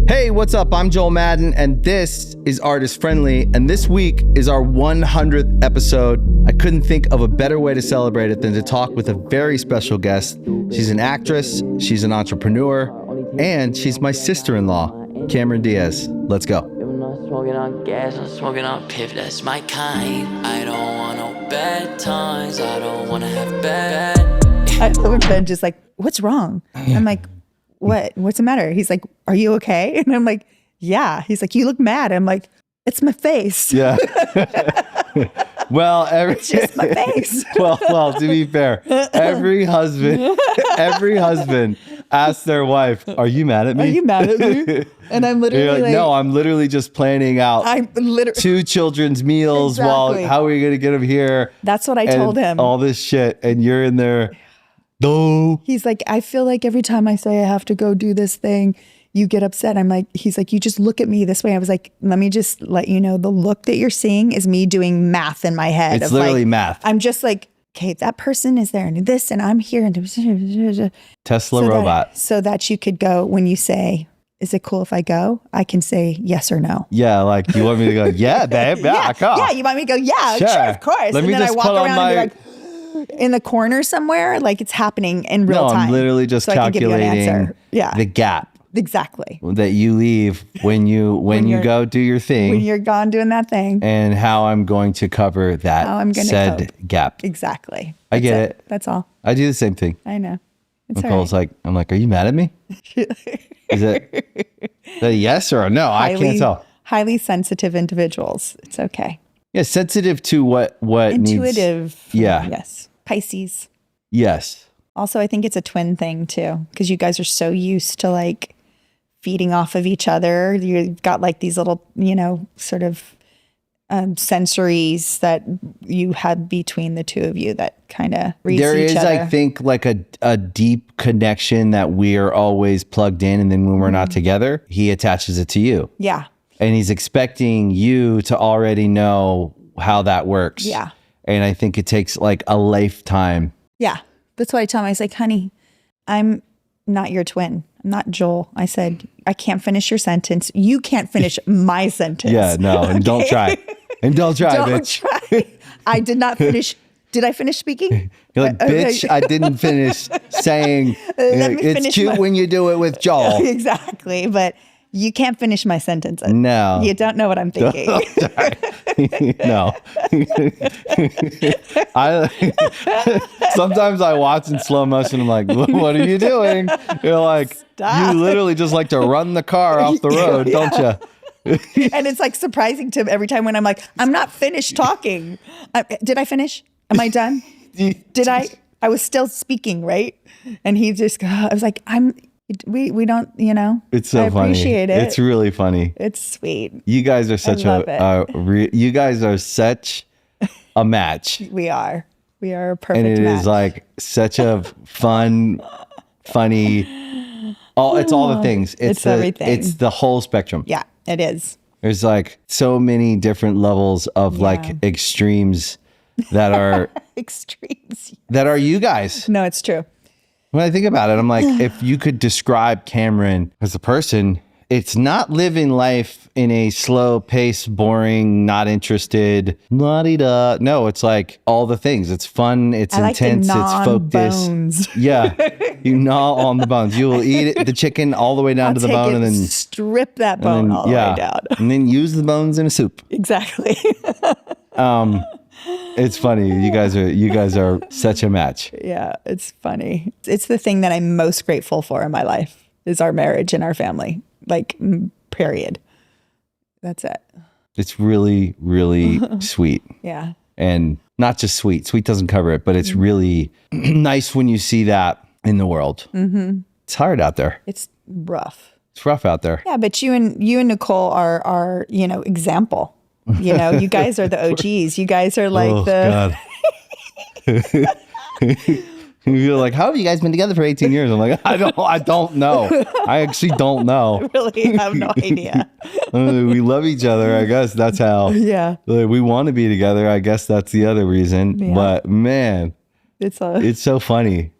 Hey, what's up? I'm Joel Madden, and this is Artist Friendly, and this week is our 100th episode. I couldn't think of a better way to celebrate it than to talk with a very special guest. She's an actress, she's an entrepreneur, and she's my sister-in-law, Cameron Diaz. Let's go. I'm not smoking on gas, I'm smoking on piff, that's my kind. I don't want no bad times, I don't want to have bad. I told Ben just like, what's wrong? I'm like, what's the matter? He's like, are you okay? And I'm like, yeah. He's like, you look mad. I'm like, it's my face. Yeah. Well, It's just my face. well, to be fair, every husband asks their wife, "Are you mad at me? Are you mad at me?" And I'm literally You're like, like, no, I'm literally just planning out two children's meals Exactly. while how are we going to get them here? That's what I told him. All this shit, and you're in there. No. He's like, I feel like every time I say I have to go do this thing, you get upset. I'm like, he's like, you just look at me this way. I was like, let me just let you know, the look that you're seeing is me doing math in my head. It's literally like, math. I'm just like, okay, that person is there and this, and I'm here. And Tesla robot. So that you could go, when you say, is it cool if I go? I can say yes or no. Yeah, like you want me to go, yeah, babe, yeah, come. Yeah, you want me to go, yeah, sure, of course. Let and me then I just walk put on around my... and be like, in the corner somewhere, like it's happening in real time. I'm literally just so calculating the gap exactly that you leave when you go do your thing. When you're gone doing that thing. And how I'm going to cover that said gap. Exactly. I get it. That's all. I do the same thing. I know. It's Nicole's like, I'm like, are you mad at me? Is it a yes or a no? I can't tell. Highly sensitive individuals. It's okay. Yeah, sensitive to what Intuitive. needs. Yeah. Yes. Pisces. Yes. Also, I think it's a twin thing too, because you guys are so used to like feeding off of each other. You've got like these little, sort of sensories that you had between the two of you that kind of reads each other. There is, I think, like a deep connection that we're always plugged in, and then when we're not together, he attaches it to you. Yeah. And he's expecting you to already know how that works. Yeah. And I think it takes like a lifetime. Yeah. That's what I tell him. I was like, honey, I'm not your twin. I'm not Joel. I said, I can't finish your sentence. You can't finish my sentence. Yeah, no, and don't try. And don't try, bitch. Try. I did not finish. Did I finish speaking? You're like, bitch, I didn't finish saying it's cute when you do it with Joel. Exactly. But you can't finish my sentences. No. You don't know what I'm thinking. No. Sometimes I watch in slow motion. I'm like, what are you doing? You're like, Stop. You literally just like to run the car off the road, don't you? And it's like surprising to him every time when I'm like, I'm not finished talking. Did I finish? Am I done? Did I? I was still speaking, right? And he just, I was like, we don't, It's so I funny. appreciate it. It's really funny. It's sweet. You guys are such you guys are such a match. We are a perfect And it match. is like such a fun, funny, it's all the things. It's everything. It's the whole spectrum. Yeah, it is. There's like so many different levels of like extremes that are extremes. That are you guys. No, it's true. When I think about it, I'm like, if you could describe Cameron as a person, it's not living life in a slow pace, boring, not interested, la-di-da. No, it's like all the things. It's fun. It's intense. It's focused. Bones. Yeah. You gnaw on the bones. You will eat the chicken all the way down to the bone and then strip that bone all the way down. And then use the bones in a soup. Exactly. It's funny. You guys are such a match. Yeah, it's funny. It's the thing that I'm most grateful for in my life is our marriage and our family. Like, period. That's it. It's really, really sweet. Yeah. And not just sweet. Sweet doesn't cover it, but it's really nice when you see that in the world. Mm-hmm. It's hard out there. It's rough. It's rough out there. Yeah, but you and Nicole are example. You guys are the OGs. You guys are like God. You're like, how have you guys been together for 18 years? I'm like, I don't know. I actually don't know. I really have no idea. We love each other. I guess that's how. Yeah. We want to be together. I guess that's the other reason. Yeah. But man, it's so funny.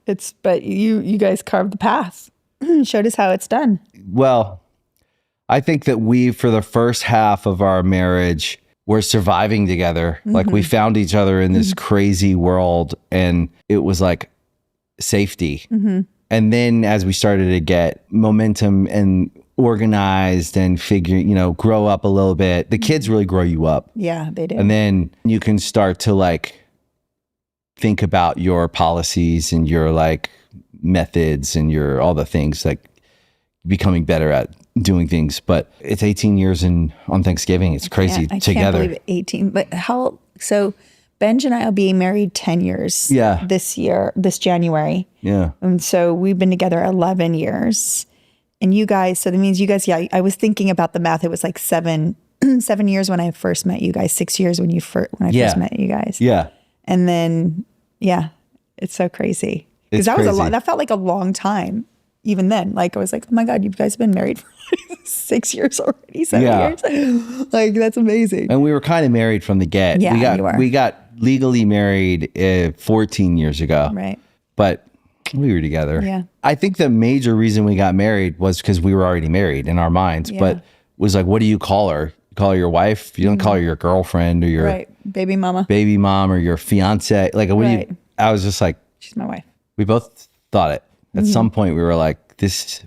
But you guys carved the path. showed us how it's done. Well, I think that we, for the first half of our marriage, were surviving together. Like we found each other in this crazy world, and it was like safety. And then as we started to get momentum and organized and grow up a little bit, the kids really grow you up. Yeah, they do. And then you can start to like think about your policies and your like methods and your all the things, like becoming better at doing things. But it's 18 years on Thanksgiving. It's crazy I together. can't believe it, 18. But so Benj and I will be married 10 years this January. Yeah. And so we've been together 11 years. And you guys, so that means you guys, I was thinking about the math. It was like 7 years when I first met you guys, 6 years when I first met you guys. Yeah. And then, it's so crazy. Because that was that felt like a long time. Even then, like I was like, oh my God, you guys have been married for like 6 years already, 7 years. Like that's amazing. And we were kind of married from the get. Yeah, we got legally married 14 years ago. Right. But we were together. Yeah. I think the major reason we got married was because we were already married in our minds. Yeah. But was like, what do you call her? You call her your wife? You don't call her your girlfriend or your baby mama or your fiance. Like, what do you? I was just like, she's my wife. We both thought it. At some point, we were like,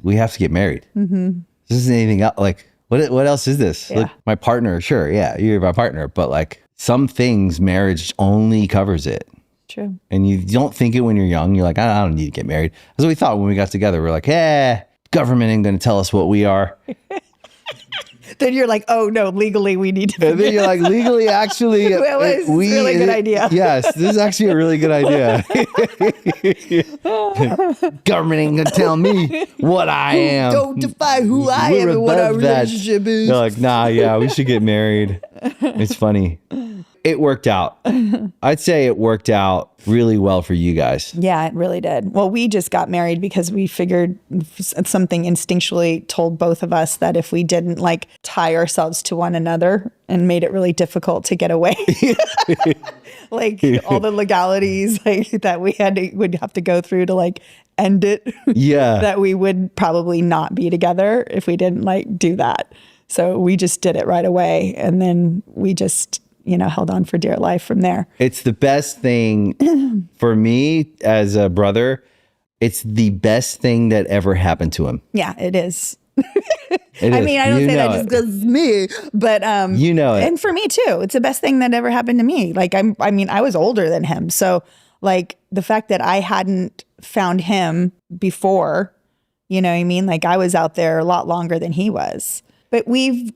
we have to get married. This isn't anything else. Like, what else is this? Yeah. Like, my partner, sure, yeah, you're my partner. But like, some things, marriage only covers it. True. And you don't think it when you're young. You're like, I don't need to get married. That's what we thought when we got together. We're like, government ain't going to tell us what we are. Then you're like, oh no, legally we need to. And then you're like, legally, actually, well, it's a really good idea. Yes, this is actually a really good idea. Government ain't gonna tell me what I am. Don't define who I am and what our relationship is. They're like, nah, we should get married. It's funny. It worked out. I'd say it worked out really well for you guys. Yeah, it really did. Well, we just got married because we figured something instinctually told both of us that if we didn't like tie ourselves to one another and made it really difficult to get away, like all the legalities like that would have to go through to like end it. Yeah. That we would probably not be together if we didn't like do that. So we just did it right away. And then we just held on for dear life from there. It's the best thing for me as a brother. It's the best thing that ever happened to him. Yeah, it is. I mean, I don't say that just because me, but and for me too, it's the best thing that ever happened to me. Like I was older than him, so like the fact that I hadn't found him before, you know what I mean? Like I was out there a lot longer than he was. But we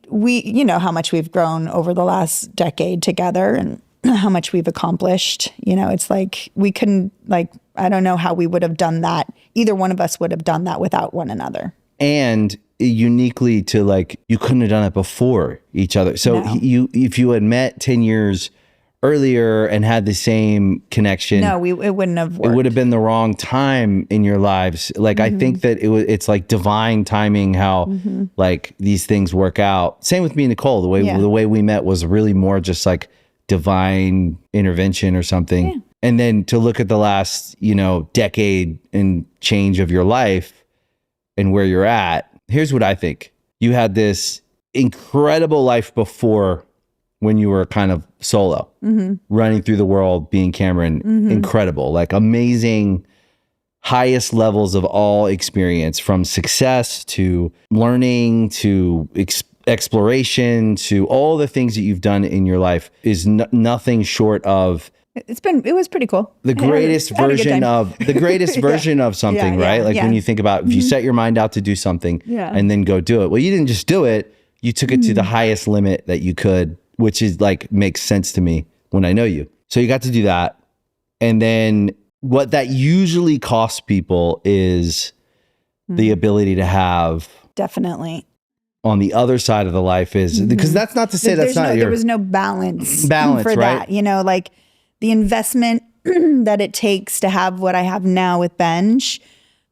how much we've grown over the last decade together and how much we've accomplished. It's like we couldn't, like, I don't know how we would have done that. Either one of us would have done that without one another. And uniquely to like, you couldn't have done it before each other. So if you had met 10 years earlier and had the same connection. No, it wouldn't have worked. It would have been the wrong time in your lives. Like, I think that it's like divine timing how like these things work out. Same with me and Nicole. The way we met was really more just like divine intervention or something. Yeah. And then to look at the last, decade and change of your life and where you're at. Here's what I think. You had this incredible life before when you were kind of solo, running through the world, being Cameron, incredible, like amazing, highest levels of all experience, from success to learning to exploration to all the things that you've done in your life is nothing short of. It was pretty cool. The greatest version of something, right? Like when you think about, if you set your mind out to do something and then go do it. Well, you didn't just do it. You took it to the highest limit that you could, which is like, makes sense to me when I know you. So you got to do that. And then what that usually costs people is the ability to have. Definitely. On the other side of the life is, because that's not to say there was no balance for right? that. Like the investment that it takes to have what I have now with Benj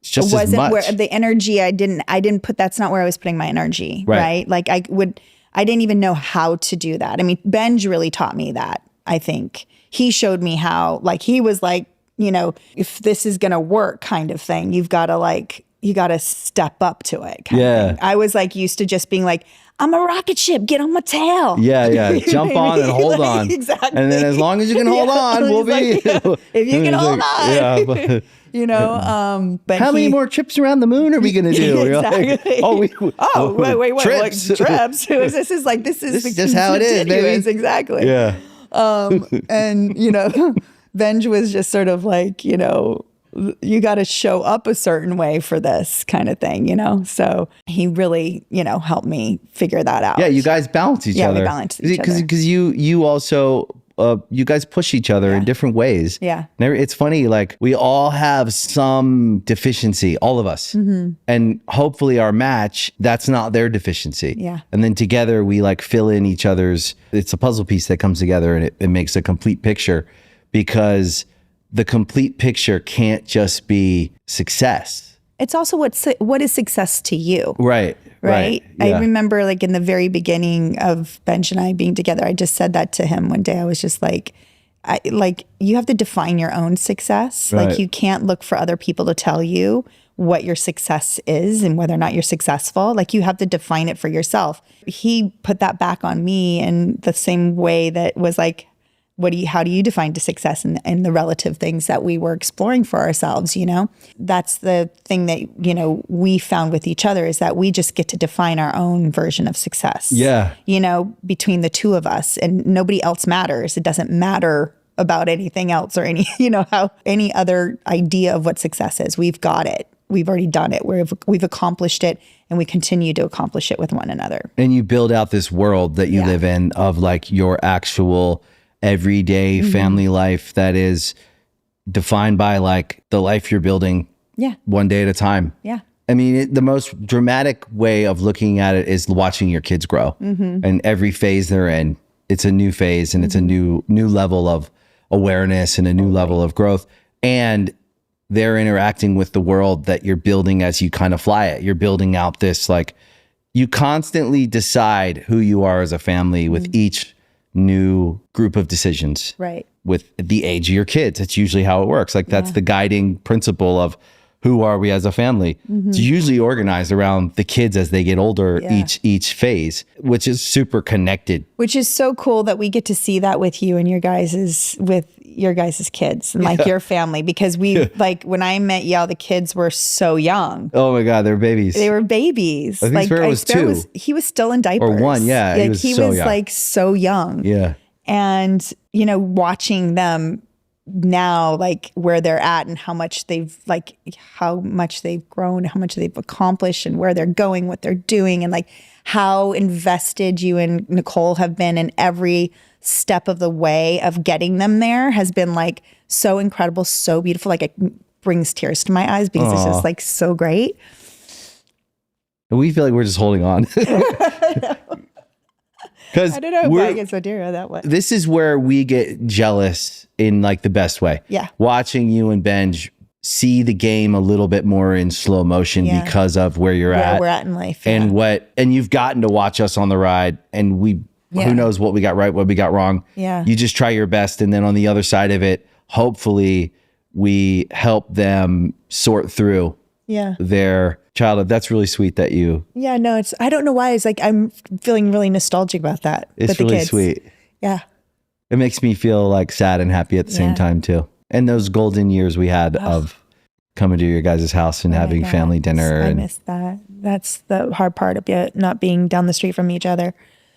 just wasn't where the energy I didn't put, that's not where I was putting my energy. Right. Like I didn't even know how to do that. I mean, Benj really taught me that. I think he showed me how, like, he was like, if this is going to work kind of thing, you've got to like you got to step up to it. Kind Yeah. of thing. I was like used to just being like, I'm a rocket ship, get on my tail. Yeah. Jump on and hold on. Exactly. And then as long as you can hold on, we'll be. If you can hold on. Yeah. But, you know, but how many more trips around the moon are we going to do? Exactly. Wait. Trips. Trips. This is just how it is, baby. Exactly. Yeah. And, you know, Benj was just sort of like, you know, you got to show up a certain way for this kind of thing, you know? So he really, you know, helped me figure that out. Yeah, you guys balance each other. Yeah, we balance each other. Because you also, you guys push each other in different ways. Yeah. And it's funny, like we all have some deficiency, all of us. Mm-hmm. And hopefully our match, that's not their deficiency. Yeah. And then together we like fill in each other's, it's a puzzle piece that comes together and it makes a complete picture, because the complete picture can't just be success. It's also what is success to you. Right. Right. Yeah. I remember like in the very beginning of Benj and I being together, I just said that to him one day. I was just like, you have to define your own success. Right. Like you can't look for other people to tell you what your success is and whether or not you're successful. Like you have to define it for yourself. He put that back on me in the same way that was like, how do you define success in the relative things that we were exploring for ourselves, you know? That's the thing that, you know, we found with each other is that we just get to define our own version of success. Yeah. You know, between the two of us, and nobody else matters. It doesn't matter about anything else or any other idea of what success is. We've got it. We've already done it. We've accomplished it, and we continue to accomplish it with one another. And you build out this world that you live in of like your actual everyday family life that is defined by like the life you're building one day at a time. Yeah. I mean, the most dramatic way of looking at it is watching your kids grow. And every phase they're in, it's a new phase and it's a new level of awareness and a new level of growth. And they're interacting with the world that you're building as you kind of fly it. You're building out this, like, you constantly decide who you are as a family with each new group of decisions. Right. With the age of your kids. It's usually how it works. Like that's the guiding principle of who are we as a family. It's usually organized around the kids as they get older, each phase, which is super connected. Which is so cool that we get to see that with you and your guys's kids and like your family, because we like when I met y'all, the kids were so young. Oh my God, they're babies. They were babies. I think like Sparrow was 2. He was still in diapers. Or 1, yeah. Like, he was young. like so young. Yeah. And, you know, watching them now, like where they're at and how much they've grown, how much they've accomplished and where they're going, what they're doing, and like how invested you and Nicole have been in every step of the way of getting them there has been like so incredible, so beautiful. Like it brings tears to my eyes because it's just like so great. We feel like we're just holding on. Because I don't know if I get so dear that way. This is where we get jealous in like the best way. Yeah. Watching you and Benj see the game a little bit more in slow motion because of where you're at. Where we're at in life. And you've gotten to watch us on the ride, and who knows what we got right, what we got wrong. Yeah. You just try your best. And then on the other side of it, hopefully we help them sort through their childhood. That's really sweet that you. Yeah, no, I don't know why. It's like I'm feeling really nostalgic about that. It's really sweet. Yeah. It makes me feel like sad and happy at the same time too. And those golden years we had of coming to your guys' house and having family dinner. I miss that. That's the hard part of it, not being down the street from each other.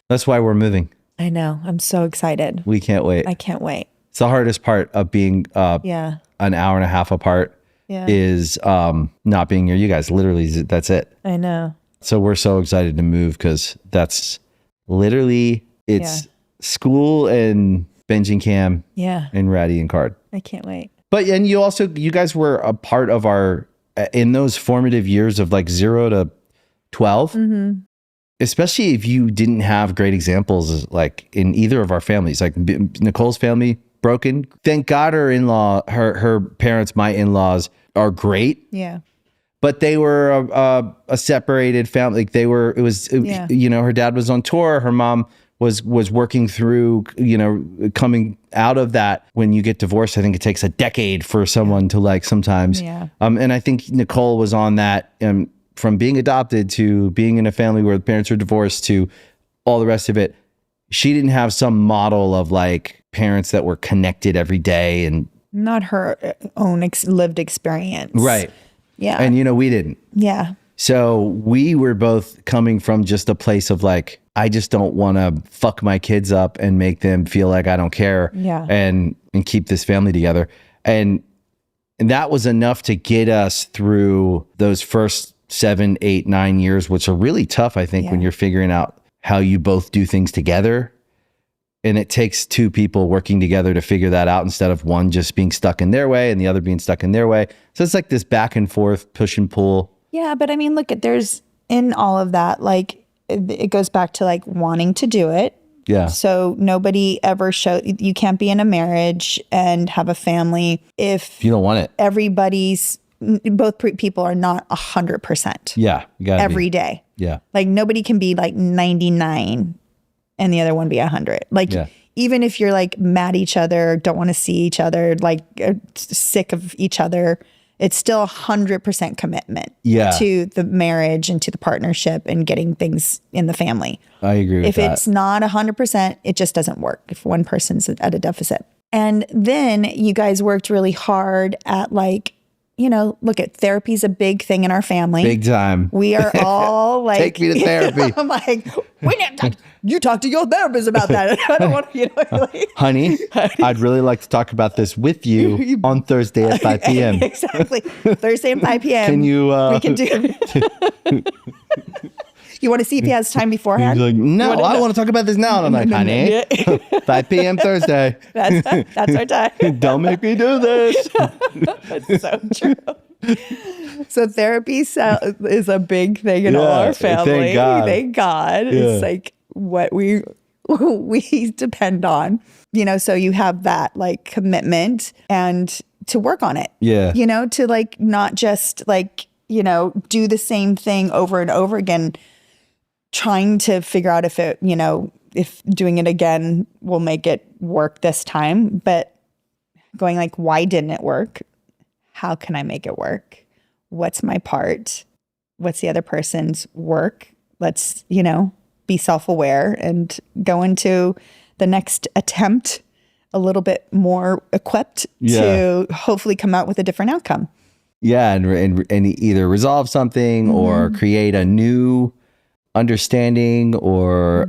That's why we're moving. I know. I'm so excited. We can't wait. I can't wait. It's the hardest part of being an hour and a half apart is not being near you guys. Literally, that's it. I know. So we're so excited to move because that's literally, it's school and Benji and Cam and Ratty and Card. I can't wait. But, and you guys were a part of our, in those formative years of like 0 to 12, especially if you didn't have great examples like in either of our families, like Nicole's family, broken. Thank God her parents, my in-laws, are great. Yeah. But they were a separated family. Like you know, her dad was on tour. Her mom was working through, coming out of that. When you get divorced, I think it takes a decade for someone to like sometimes. Yeah. And I think Nicole was on that, from being adopted to being in a family where the parents are divorced to all the rest of it. She didn't have some model of like parents that were connected every day and not her own lived experience. right. Yeah. And we didn't. Yeah. So we were both coming from just a place of like, I just don't want to fuck my kids up and make them feel like I don't care. Yeah. And keep this family together. And that was enough to get us through those first 7, 8, 9 years, which are really tough, I think, when you're figuring out how you both do things together. And it takes two people working together to figure that out instead of one just being stuck in their way and the other being stuck in their way. So it's like this back and forth, push and pull. Yeah, but I mean, look, there's in all of that, like it goes back to like wanting to do it. Yeah. So nobody ever you can't be in a marriage and have a family if You don't want it. both people are not 100%. Yeah. You gotta every day. Yeah. Like nobody can be like 99 and the other one be 100. Like even if you're like mad at each other, don't want to see each other, like sick of each other, it's still 100% commitment to the marriage and to the partnership and getting things in the family. I agree with that. If it's not 100%, it just doesn't work if one person's at a deficit. And then you guys worked really hard at like, look at therapy's a big thing in our family. Big time. We are all like, take me to therapy. I'm like, you talk to your therapist about that. I don't want to, like, Honey, I'd really like to talk about this with you on Thursday at 5 p.m. Exactly. Thursday at 5 p.m. Can you, we can do You want to see if he has time beforehand? He's like, no, I want to talk about this now. And I'm like, honey, 5 p.m. Thursday. That's our time. Don't make me do this. That's so true. So therapy is a big thing in all our family. Thank God. It's like what we depend on. So you have that like commitment and to work on it. Yeah. To like not just like, do the same thing over and over again, trying to figure out if it, if doing it again will make it work this time, but going like, why didn't it work? How can I make it work? What's my part? What's the other person's work? Let's, be self-aware and go into the next attempt a little bit more equipped to hopefully come out with a different outcome. Yeah. And either resolve something or create a new understanding or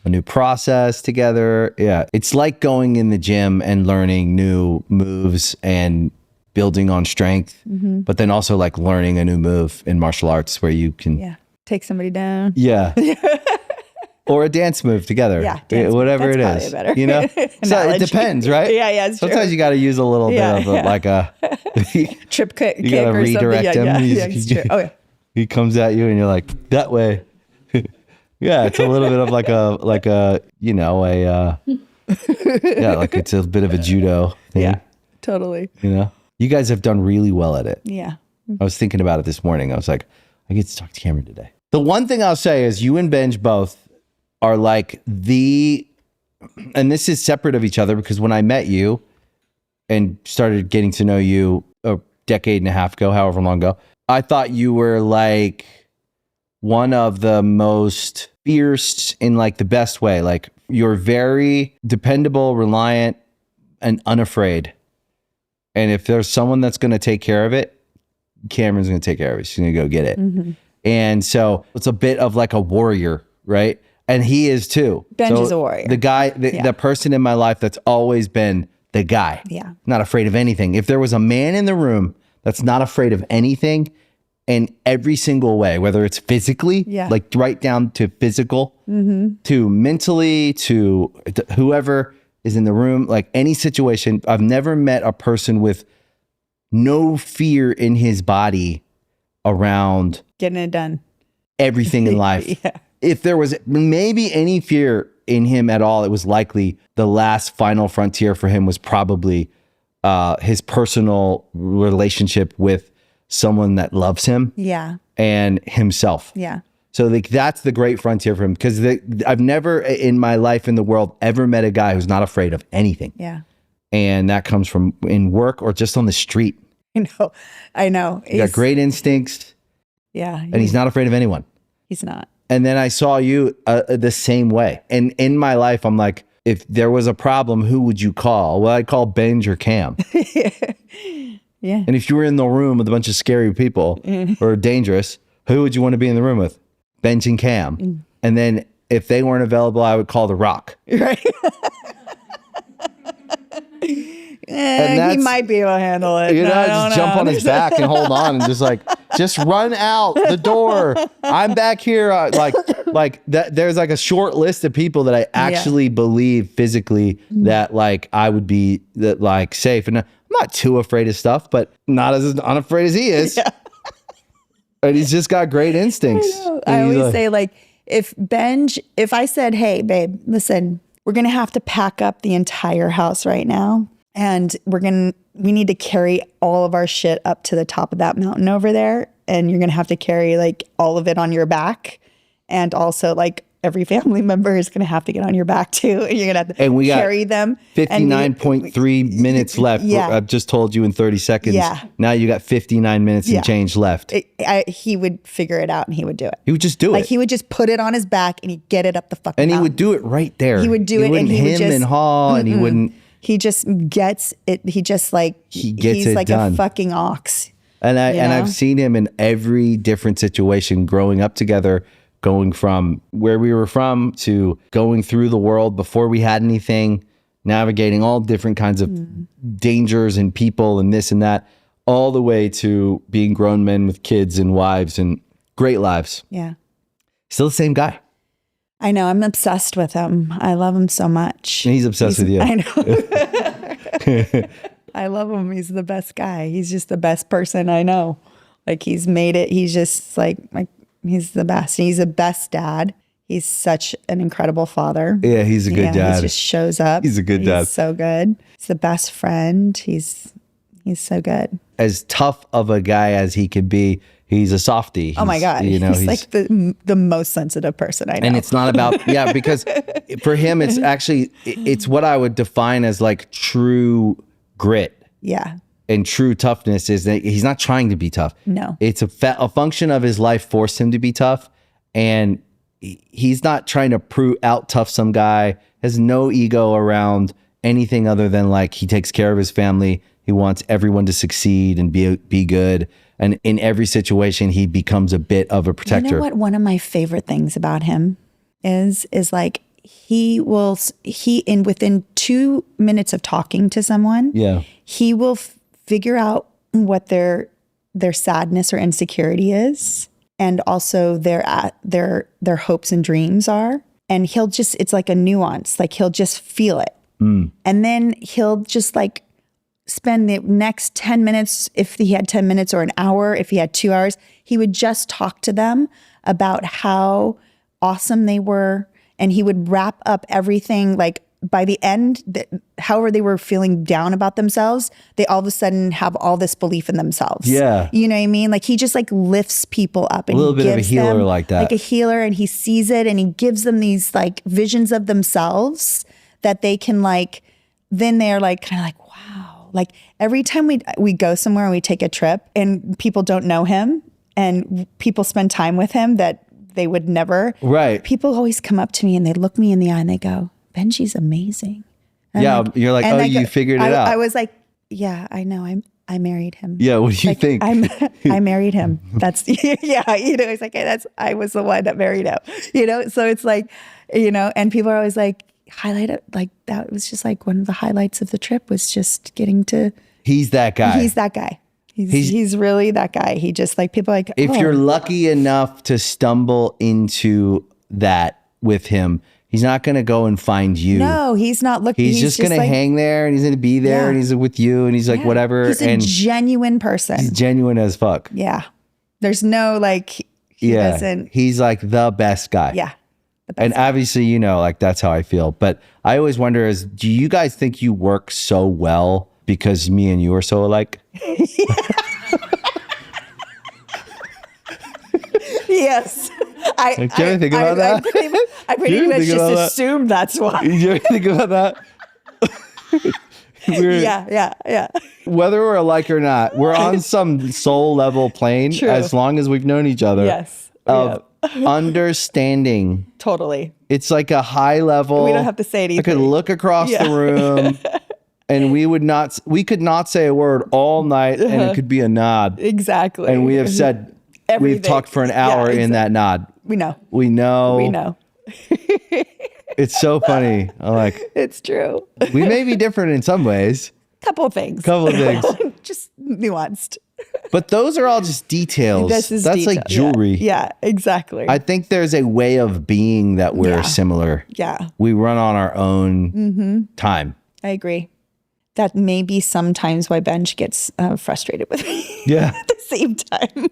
a new process together. Yeah. It's like going in the gym and learning new moves and building on strength, but then also like learning a new move in martial arts where you can take somebody down. Yeah. Or a dance move together. Yeah. Whatever it is. Better. So it depends, right? Yeah. It's Sometimes true. you got to use a little bit of like a trip kick. You got to redirect him. Yeah. He comes at you and you're like, that way. Yeah, it's a little bit of like a like it's a bit of a judo thing. Yeah, totally. You guys have done really well at it. Yeah. I was thinking about it this morning. I was like, I get to talk to Cameron today. The one thing I'll say is you and Benj both are like and this is separate of each other because when I met you and started getting to know you a decade and a half ago, however long ago, I thought you were like one of the most fierce in like the best way. Like you're very dependable, reliant, and unafraid. And if there's someone that's going to take care of it, Cameron's going to take care of it. She's going to go get it. And so it's a bit of like a warrior, right? And he is too. Benj is a warrior. The guy, the person in my life that's always been the guy. Yeah. Not afraid of anything. If there was a man in the room that's not afraid of anything in every single way, whether it's physically, like right down to physical, to mentally, to whoever is in the room, like any situation, I've never met a person with no fear in his body around getting it done. Everything in life. If there was maybe any fear in him at all, it was likely the last final frontier for him was probably his personal relationship with someone that loves him. Yeah. And himself. Yeah. So like that's the great frontier for him, because I've never in my life in the world ever met a guy who's not afraid of anything. Yeah. And that comes from in work or just on the street. I know. He's got great instincts. Yeah. And he's not afraid of anyone. He's not. And then I saw you the same way. And in my life, I'm like, if there was a problem, who would you call? Well, I'd call Benj or Cam. Yeah. And if you were in the room with a bunch of scary people or dangerous, who would you want to be in the room with? Benj and Cam. And then if they weren't available, I would call The Rock. Right. He might be able to handle it. You know, just jump on his back and hold on and just run out the door. I'm back here. Like that. There's like a short list of people that I actually believe physically that like I would be that like safe. And I'm not too afraid of stuff, but not as unafraid as he is. Yeah. And he's just got great instincts. I always say like, if I said, hey, babe, listen, we're going to have to pack up the entire house right now. And we need to carry all of our shit up to the top of that mountain over there. And you're going to have to carry like all of it on your back. And also like every family member is going to have to get on your back too. And you're going to have to carry them. 59.3 minutes left. Yeah. I've just told you in 30 seconds. Yeah. Now you got 59 minutes and change left. He would figure it out and he would do it. He would just do it. Like he would just put it on his back and he'd get it up the fucking mountain. And he would do it right there. He would do it and he would just... and haw and he wouldn't... He just gets it. He just like... he's like done. A fucking ox. And I've seen him in every different situation growing up together, going from where we were from to going through the world before we had anything, navigating all different kinds of dangers and people and this and that, all the way to being grown men with kids and wives and great lives. Yeah. Still the same guy. I know. I'm obsessed with him. I love him so much. And he's obsessed with you. I know. I love him. He's the best guy. He's just the best person I know. Like he's made it. He's just like he's the best. He's the best dad. He's such an incredible father. Yeah, he's a good dad. He just shows up. He's a good dad. He's so good. He's the best friend. He's so good. As tough of a guy as he could be, he's a softie. Oh my God. You know, he's like the most sensitive person I know. And it's not about, because for him, it's actually, it's what I would define as like true grit. Yeah. And true toughness is that he's not trying to be tough. No. It's a function of his life forced him to be tough. And he's not trying to out tough some guy, has no ego around anything other than like he takes care of his family. He wants everyone to succeed and be good. And in every situation, he becomes a bit of a protector. You know what? One of my favorite things about him is like within 2 minutes of talking to someone, he will figure out what their sadness or insecurity is, and also their hopes and dreams are. And it's like a nuance. Like he'll just feel it, and then he'll just like spend the next 10 minutes, if he had 10 minutes, or an hour, if he had 2 hours, he would just talk to them about how awesome they were. And he would wrap up everything. Like by the end, however they were feeling down about themselves, they all of a sudden have all this belief in themselves. Yeah. You know what I mean? Like he just like lifts people up. And a little bit of a healer like that. Like a healer, and he sees it and he gives them these like visions of themselves that they can like, then they're like kind of like, wow. Like every time we go somewhere and we take a trip and people don't know him and people spend time with him that they would never. Right. People always come up to me and they look me in the eye and they go, Benji's amazing. And you're like, oh, you figured it out. I was like, yeah, I know. I married him. Yeah, what do you think? I married him. That's, yeah, it's like, I was the one that married him, So it's like, and people are always like, highlight it, like that was just like one of the highlights of the trip was just getting to. He's that guy. He's that guy. He's really that guy. He just like people like. If you're lucky enough to stumble into that with him, he's not going to go and find you. No, he's not looking. He's just going to hang there and he's going to be there and he's with you and he's like whatever. He's a genuine person. He's genuine as fuck. Yeah. There's no like. He doesn't. He's like the best guy. Yeah. And obviously, like that's how I feel. But I always wonder do you guys think you work so well because me and you are so alike? Yes. You ever think about that? I pretty much just assumed that's why. You ever think about that? Yeah. Whether we're alike or not, we're on some soul level plane True. as long as we've known each other. Yes. Of understanding. Totally. It's like a high level. We don't have to say anything. I could look across the room and we could not say a word all night and it could be a nod. Exactly. And we have said, everything. we've talked for an hour in that nod. We know. We know. It's so funny. I'm like, it's true. We may be different in some ways. Couple of things. Just nuanced. But those are all just details. That's detail. Like jewelry. Yeah, exactly. I think there's a way of being that we're similar. Yeah. We run on our own time. I agree. That may be sometimes why Benj gets frustrated with me. Yeah. At the same time.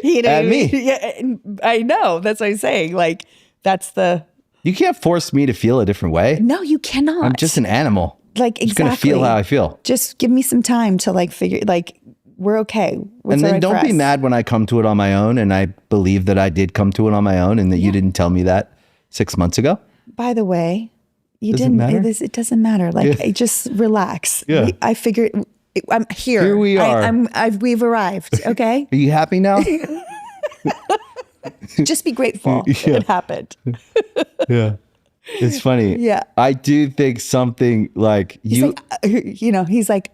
And me. Yeah, I know. That's what I'm saying. Like, that's the... You can't force me to feel a different way. No, you cannot. I'm just an animal. Like, exactly. I'm just going to feel how I feel. Just give me some time to like figure, like, we're okay. What's and then right don't be mad when I come to it on my own. And I believe that I did come to it on my own and that you didn't tell me that 6 months ago. By the way, you Doesn't didn't. matter? It doesn't matter. Like, just relax. Yeah. I figured I'm here. Here we are. We've arrived. Okay. Are you happy now? Just be grateful. It happened. Yeah. It's funny. Yeah. I do think something like he's like,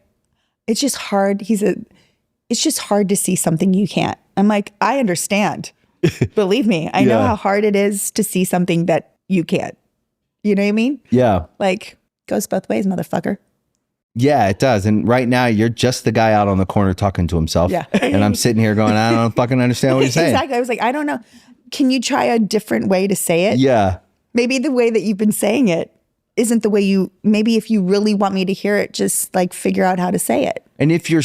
it's just hard. It's just hard to see something you can't. I'm like, I understand. Believe me. I know how hard it is to see something that you can't. You know what I mean? Yeah. Like, goes both ways, motherfucker. Yeah, it does. And right now you're just the guy out on the corner talking to himself. Yeah. And I'm sitting here going, I don't fucking understand what you're saying. Exactly. I was like, I don't know. Can you try a different way to say it? Yeah. Maybe the way that you've been saying it isn't the way maybe if you really want me to hear it, just like figure out how to say it. And if you're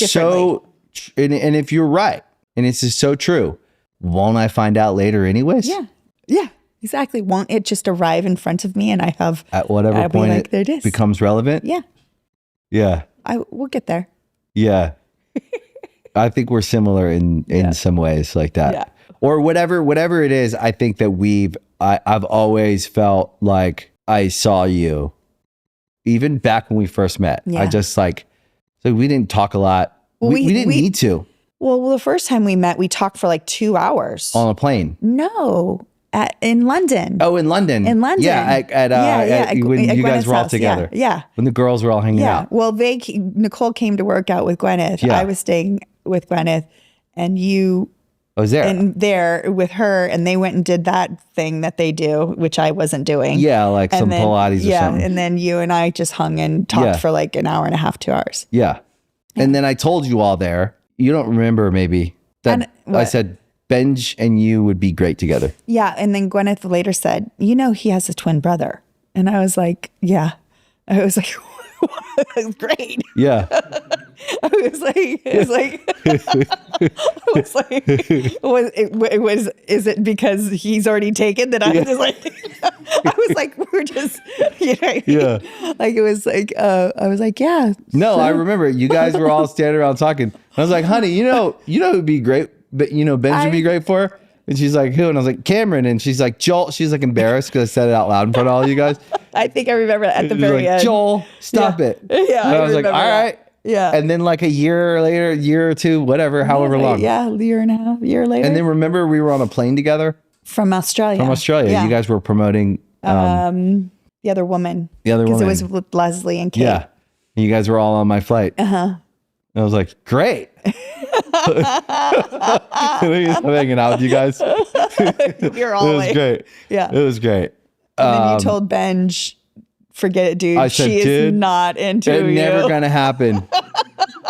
and if you're right, and this is so true, won't I find out later anyways? Yeah. Yeah, exactly. Won't it just arrive in front of me and I have... At whatever point like, there it is. Becomes relevant? Yeah. Yeah. We'll get there. Yeah. I think we're similar in some ways like that. Yeah. Or whatever it is, I think that I've always felt like I saw you. Even back when we first met. Yeah. I just like, so we didn't talk a lot. We didn't need to. Well, the first time we met, we talked for like 2 hours. On a plane. No. In London. Oh, in London. In London. Yeah. When you guys were all together. Yeah. When the girls were all hanging out. Well, Nicole came to work out with Gwyneth. Yeah. I was staying with Gwyneth and you... I was there. And there with her, and they went and did that thing that they do, which I wasn't doing. Yeah, like some Pilates or something. Yeah, and then you and I just hung and talked for like an hour and a half, 2 hours. Yeah. And then I told you all there, you don't remember maybe, that I said Benj and you would be great together. Yeah, and then Gwyneth later said, he has a twin brother. And I was like, yeah. I was like, that's great. Yeah. I was like, is it because he's already taken that I'm just like, I was like, we're just, Yeah. Like it was like, I was like, yeah. No, I remember you guys were all standing around talking. I was like, honey, who'd be great, but Benj would be great for her. And she's like, who? And I was like, Cameron. And she's like, Joel. She's like embarrassed because I said it out loud in front of all you guys. I think I remember at the very like, end. Joel, stop it. Yeah. And I was like, all right. Yeah. And then like a year later, year or two, whatever, however long. Yeah, a year and a half, year later. And then remember we were on a plane together? From Australia. Yeah. You guys were promoting the other woman. Because it was with Leslie and Kate. Yeah. And you guys were all on my flight. Uh-huh. And I was like, great. I'm hanging out with you guys. You're all It was great. Yeah. It was great. And then you told Benj, forget it, dude. I said, she is not into you. It's never going to happen.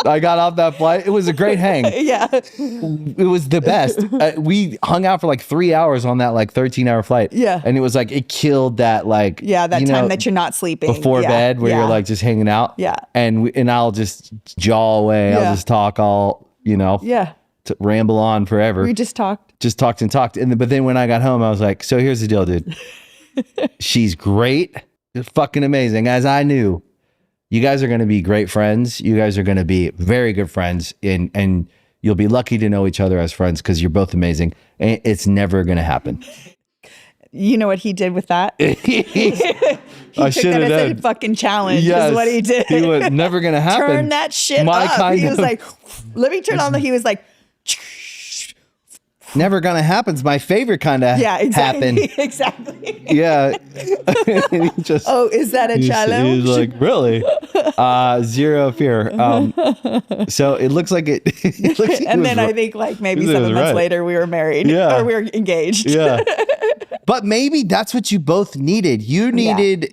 I got off that flight. It was a great hang. Yeah. It was the best. We hung out for like 3 hours on that like 13-hour flight. Yeah. And it was like, it killed that like. Yeah, that time that you're not sleeping. Before bed where you're like just hanging out. Yeah. And I'll just jaw away. Yeah. I'll just talk all, Yeah. To ramble on forever. We just talked. Just talked and talked. But then when I got home, I was like, so here's the deal, dude. She's great. Fucking amazing. As I knew. You guys are going to be great friends. You guys are going to be very good friends. And You'll be lucky to know each other as friends because you're both amazing. And it's never going to happen. You know what he did with that? He I took should that have as a done. fucking challenge Yes, is what he did. He was never going to happen. Turn that shit My up. kind He was of- like, let me turn on the, he was like, Never going to happen. It's my favorite kind of yeah, exactly. happen. Exactly. Yeah. He just, Oh, is that a challenge? He's like, really? Zero fear. So it looks like it. It looks like he And was then ri- I think like maybe he was 7 months right. later we were married Yeah. or we were engaged. Yeah. But maybe that's what you both needed. You needed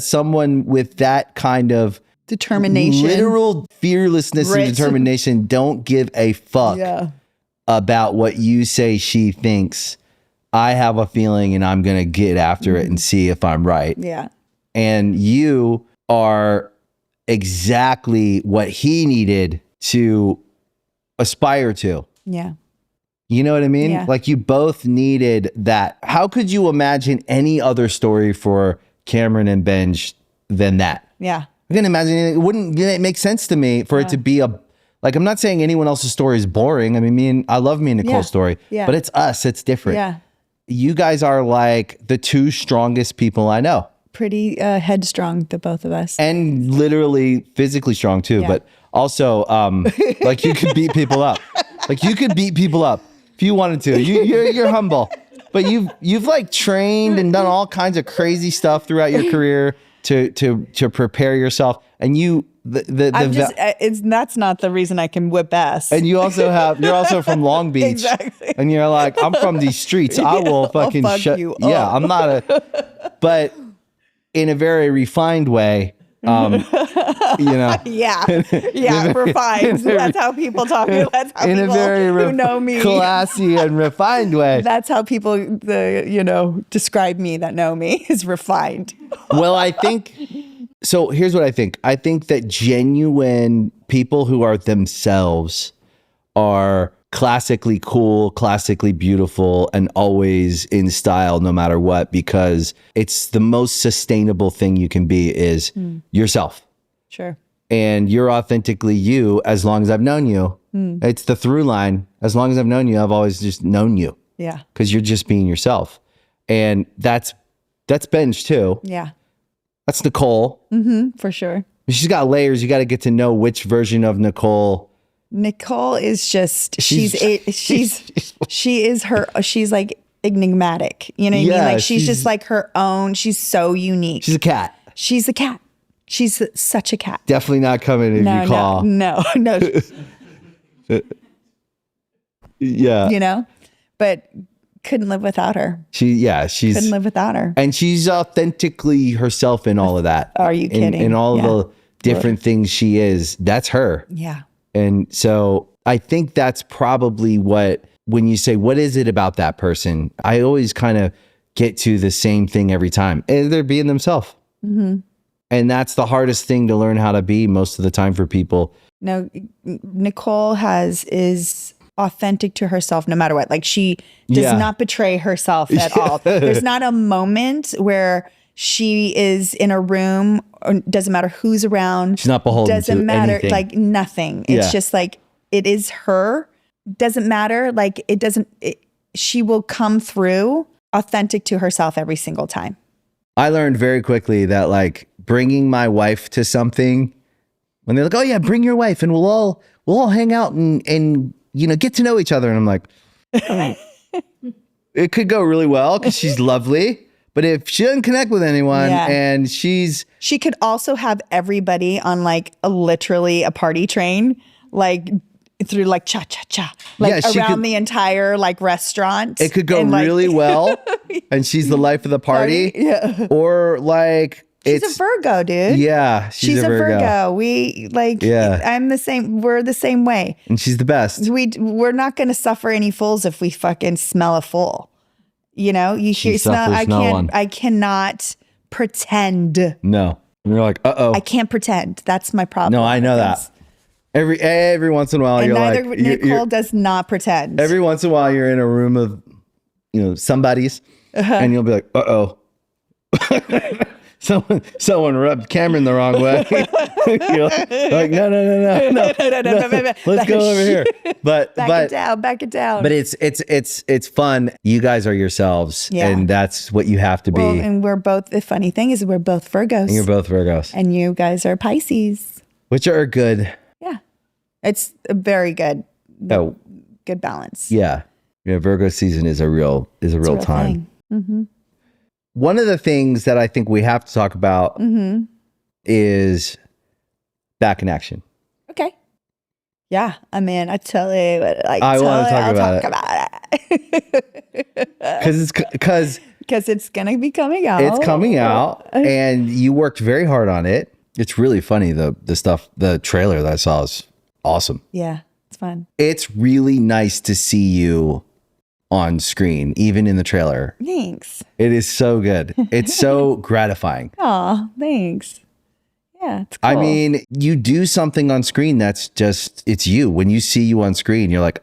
someone with that kind of Determination. literal fearlessness Grit. and determination. Don't give a fuck Yeah. about what you say she thinks. I have a feeling and I'm going to get after it and see if I'm right. Yeah. And you are exactly what he needed to aspire to. Yeah. You know what I mean? Yeah. Like you both needed that. How could you imagine any other story for Cameron and Benj than that? Yeah. I can't imagine anything. It wouldn't make sense to me for it to be like, I'm not saying anyone else's story is boring. I mean, I love me and Nicole's story, but it's us. It's different. Yeah. You guys are like the two strongest people I know. Pretty headstrong, the both of us. And literally physically strong too, Yeah. but also like you could beat people up. Like you could beat people up if you wanted to. You're humble, but you've like trained and done all kinds of crazy stuff throughout your career to prepare yourself. And That's not the reason I can whip ass. and you're also from Long Beach. Exactly. And you're like, I'm from these streets. I will fucking fuck shut you Yeah, up. I'm not but in a very refined way. You know, Yeah, refined. That's how people talk. That's how in a people very who know me. classy and refined way. That's how people describe me that know me is refined. Well, I think so. Here's what I think. I think that genuine people who are themselves are classically cool, classically beautiful, and always in style no matter what, because it's the most sustainable thing you can be is yourself. Sure. And you're authentically you as long as I've known you. It's the through line. As long as I've known you, I've always just known you Yeah. because you're just being yourself. And that's Benj too. Yeah. That's Nicole. For sure. She's got layers. You got to get to know which version of Nicole. Nicole is just she's like enigmatic. You know what I mean? Yeah, Like she's just like her own. She's so unique. She's a cat. She's a cat. She's such a cat. Definitely not coming if you call. No. Yeah. You know, but couldn't live without her. She's Couldn't live without her. and she's authentically herself in all of that. Are you kidding? In all Yeah. the different things she is, that's her. Yeah. And so I think that's probably when you say, what is it about that person? I always kind of get to the same thing every time. And they're being themselves. And that's the hardest thing to learn how to be most of the time for people. No, Nicole is authentic to herself no matter what. Like she does not betray herself at all. There's not a moment where she is in a room, or doesn't matter who's around. She's not beholden Doesn't to matter, anything. like nothing. It's just like it is her. Doesn't matter. Like it doesn't. She will come through authentic to herself every single time. I learned very quickly that like bringing my wife to something, when they're like, oh yeah, bring your wife and we'll all hang out and get to know each other. And I'm like, it could go really well because she's lovely. But if she doesn't connect with anyone and she could also have everybody on like literally a party train, like through like cha cha cha, like around the entire like restaurant. It could go really well, and she's the life of the party. Yeah. Or like she's a Virgo, dude. Yeah, she's a Virgo. We like. Yeah. I'm the same. We're the same way. And she's the best. We're not going to suffer any fools if we fucking smell a fool. You know, you hear smell. I cannot pretend. No, and you're like, I can't pretend. That's my problem. No, I know that. Every once in a while, and you're neither like, Nicole does not pretend. Every once in a while, you're in a room of, somebody's, and you'll be like, Someone rubbed Cameron the wrong way. You're like, no. Let's go over here. But back it down. But it's fun. You guys are yourselves, and that's what you have to be. Well, and we're both. The funny thing is, we're both Virgos. And you're both Virgos, and you guys are Pisces, which are good. Yeah, it's a very good. Good balance. Yeah, Virgo season is a real time. Mm-hmm. One of the things that I think we have to talk about is back in action. Okay. Yeah, I mean, I tell you what, I want to talk about it. Because it's going to be coming out. It's coming out, and you worked very hard on it. It's really funny. The trailer that I saw is awesome. Yeah, it's fun. It's really nice to see you on screen, even in the trailer. Thanks. It is so good. It's so gratifying. Aw, thanks. Yeah, it's cool. I mean, you do something on screen that's just, it's you. When you see you on screen, you're like,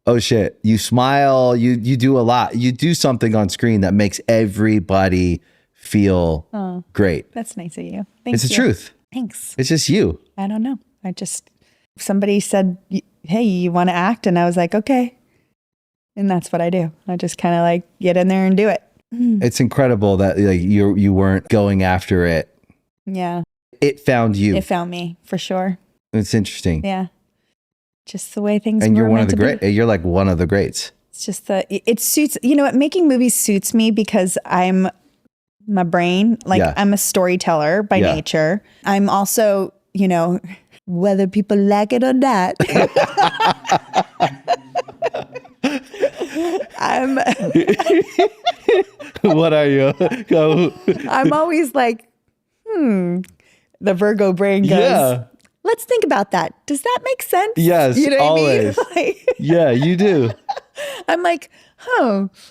oh shit. You smile, you do a lot. You do something on screen that makes everybody feel great. That's nice of you. Thank you. It's the truth. Thanks. It's just you. I don't know. Somebody said, hey, you want to act? And I was like, okay. And that's what I do. I just kind of like get in there and do it. It's incredible that like you weren't going after it. Yeah. It found you. It found me for sure. It's interesting. Yeah. Just the way things and were you're one of meant the to great. be. You're like one of the greats. It's just it suits, you know what, making movies suits me because I'm my brain, like I'm a storyteller by nature. I'm also, whether people like it or not. What are you? I'm always like, the Virgo brain goes, let's think about that. Does that make sense? Yes, you know always. What I mean? Yeah, you do. I'm like,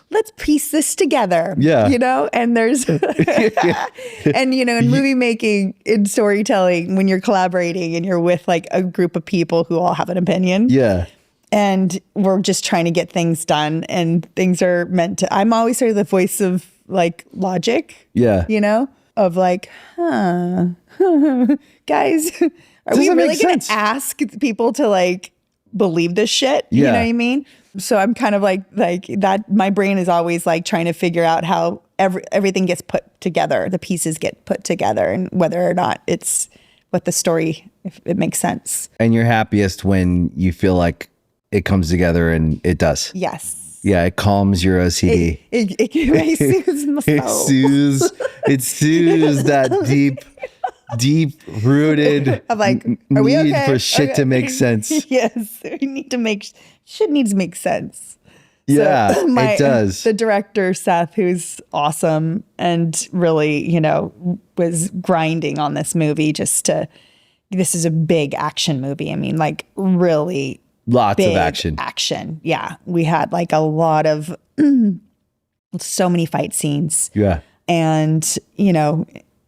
let's piece this together. Yeah. And there's, and in movie making, in storytelling, when you're collaborating and you're with like a group of people who all have an opinion. Yeah. And we're just trying to get things done and things are meant to, I'm always sort of the voice of like logic. Yeah. Of like, guys, are we really going to ask people to like believe this shit? Yeah. You know what I mean? So I'm kind of like that. My brain is always like trying to figure out how everything gets put together, the pieces get put together, and whether or not it's what the story, if it makes sense. And you're happiest when you feel like it comes together, and it does. Yes. Yeah, it calms your OCD. It soothes my soul. It soothes that deep-rooted I'm like, are we need okay? for shit to make sense. Yes, shit needs to make sense. Yeah, it does. The director, Seth, who's awesome and really, was grinding on this movie this is a big action movie. I mean, like really lots big of action. Action. Yeah. We had like a lot of, so many fight scenes. Yeah. And,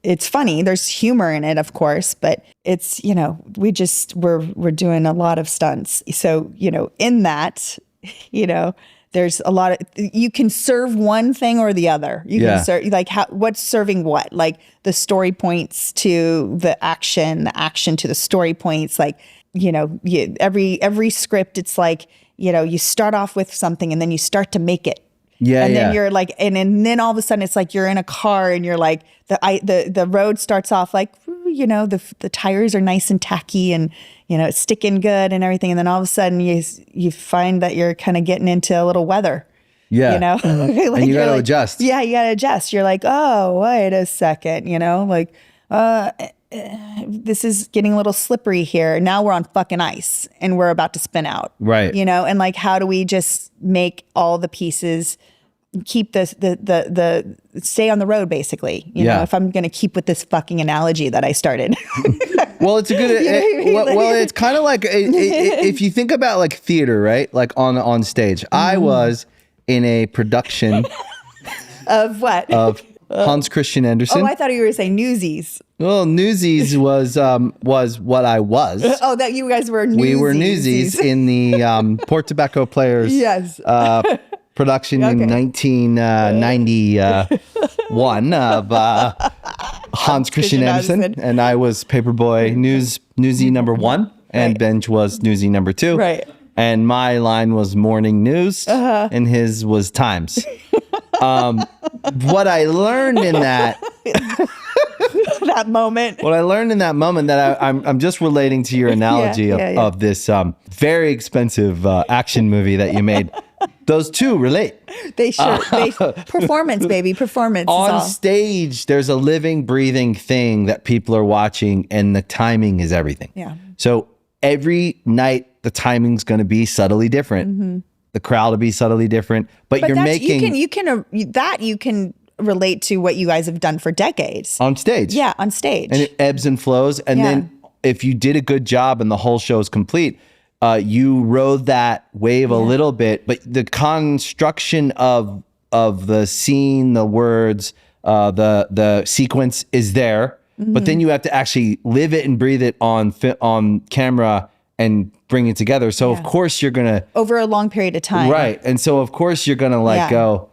it's funny. There's humor in it, of course, but it's, we're doing a lot of stunts. So, in that, there's a lot of, you can serve one thing or the other. You can serve, like, what's serving what? Like the story points to the action to the story points. Like, every script, it's like, you start off with something and then you start to make it. Yeah, and then you're like, and then all of a sudden it's like you're in a car and you're like, the road starts off like, the tires are nice and tacky and it's sticking good and everything, and then all of a sudden you find that you're kind of getting into a little weather. Yeah, like and you got to adjust. Yeah, you got to adjust. You're like, oh, wait a second, this is getting a little slippery here. Now we're on fucking ice and we're about to spin out. Right. And like, how do we just make all the pieces keep the stay on the road, basically, if I'm going to keep with this fucking analogy that I started. Well, it's a good, it's kind of like, if you think about like theater, right? Like on stage, I was in a production of what? Of Hans Christian Andersen. Oh, I thought you were saying Newsies. Well, Newsies was what I was. Oh, that you guys were Newsies. We were Newsies in the Port Tobacco Players production in 1991 of Hans Christian Andersen, and I was Paperboy Newsy number 1, and Benj was Newsy number 2. Right. And my line was Morning News, and his was Times. What I learned in that moment. What I learned in that moment that I'm just relating to your analogy of this very expensive action movie that you made. Those two relate. They performance, baby, performance. On stage, there's a living, breathing thing that people are watching, and the timing is everything. Yeah. So every night, the timing's going to be subtly different. The crowd will be subtly different, but you're making you can relate to what you guys have done for decades on stage. Yeah, on stage, and it ebbs and flows. And then if you did a good job and the whole show is complete, you rode that wave a little bit, but the construction of the scene, the words, the sequence is there. But then you have to actually live it and breathe it on camera and bring it together. So of course you're gonna over a long period of time, right? And so of course you're gonna go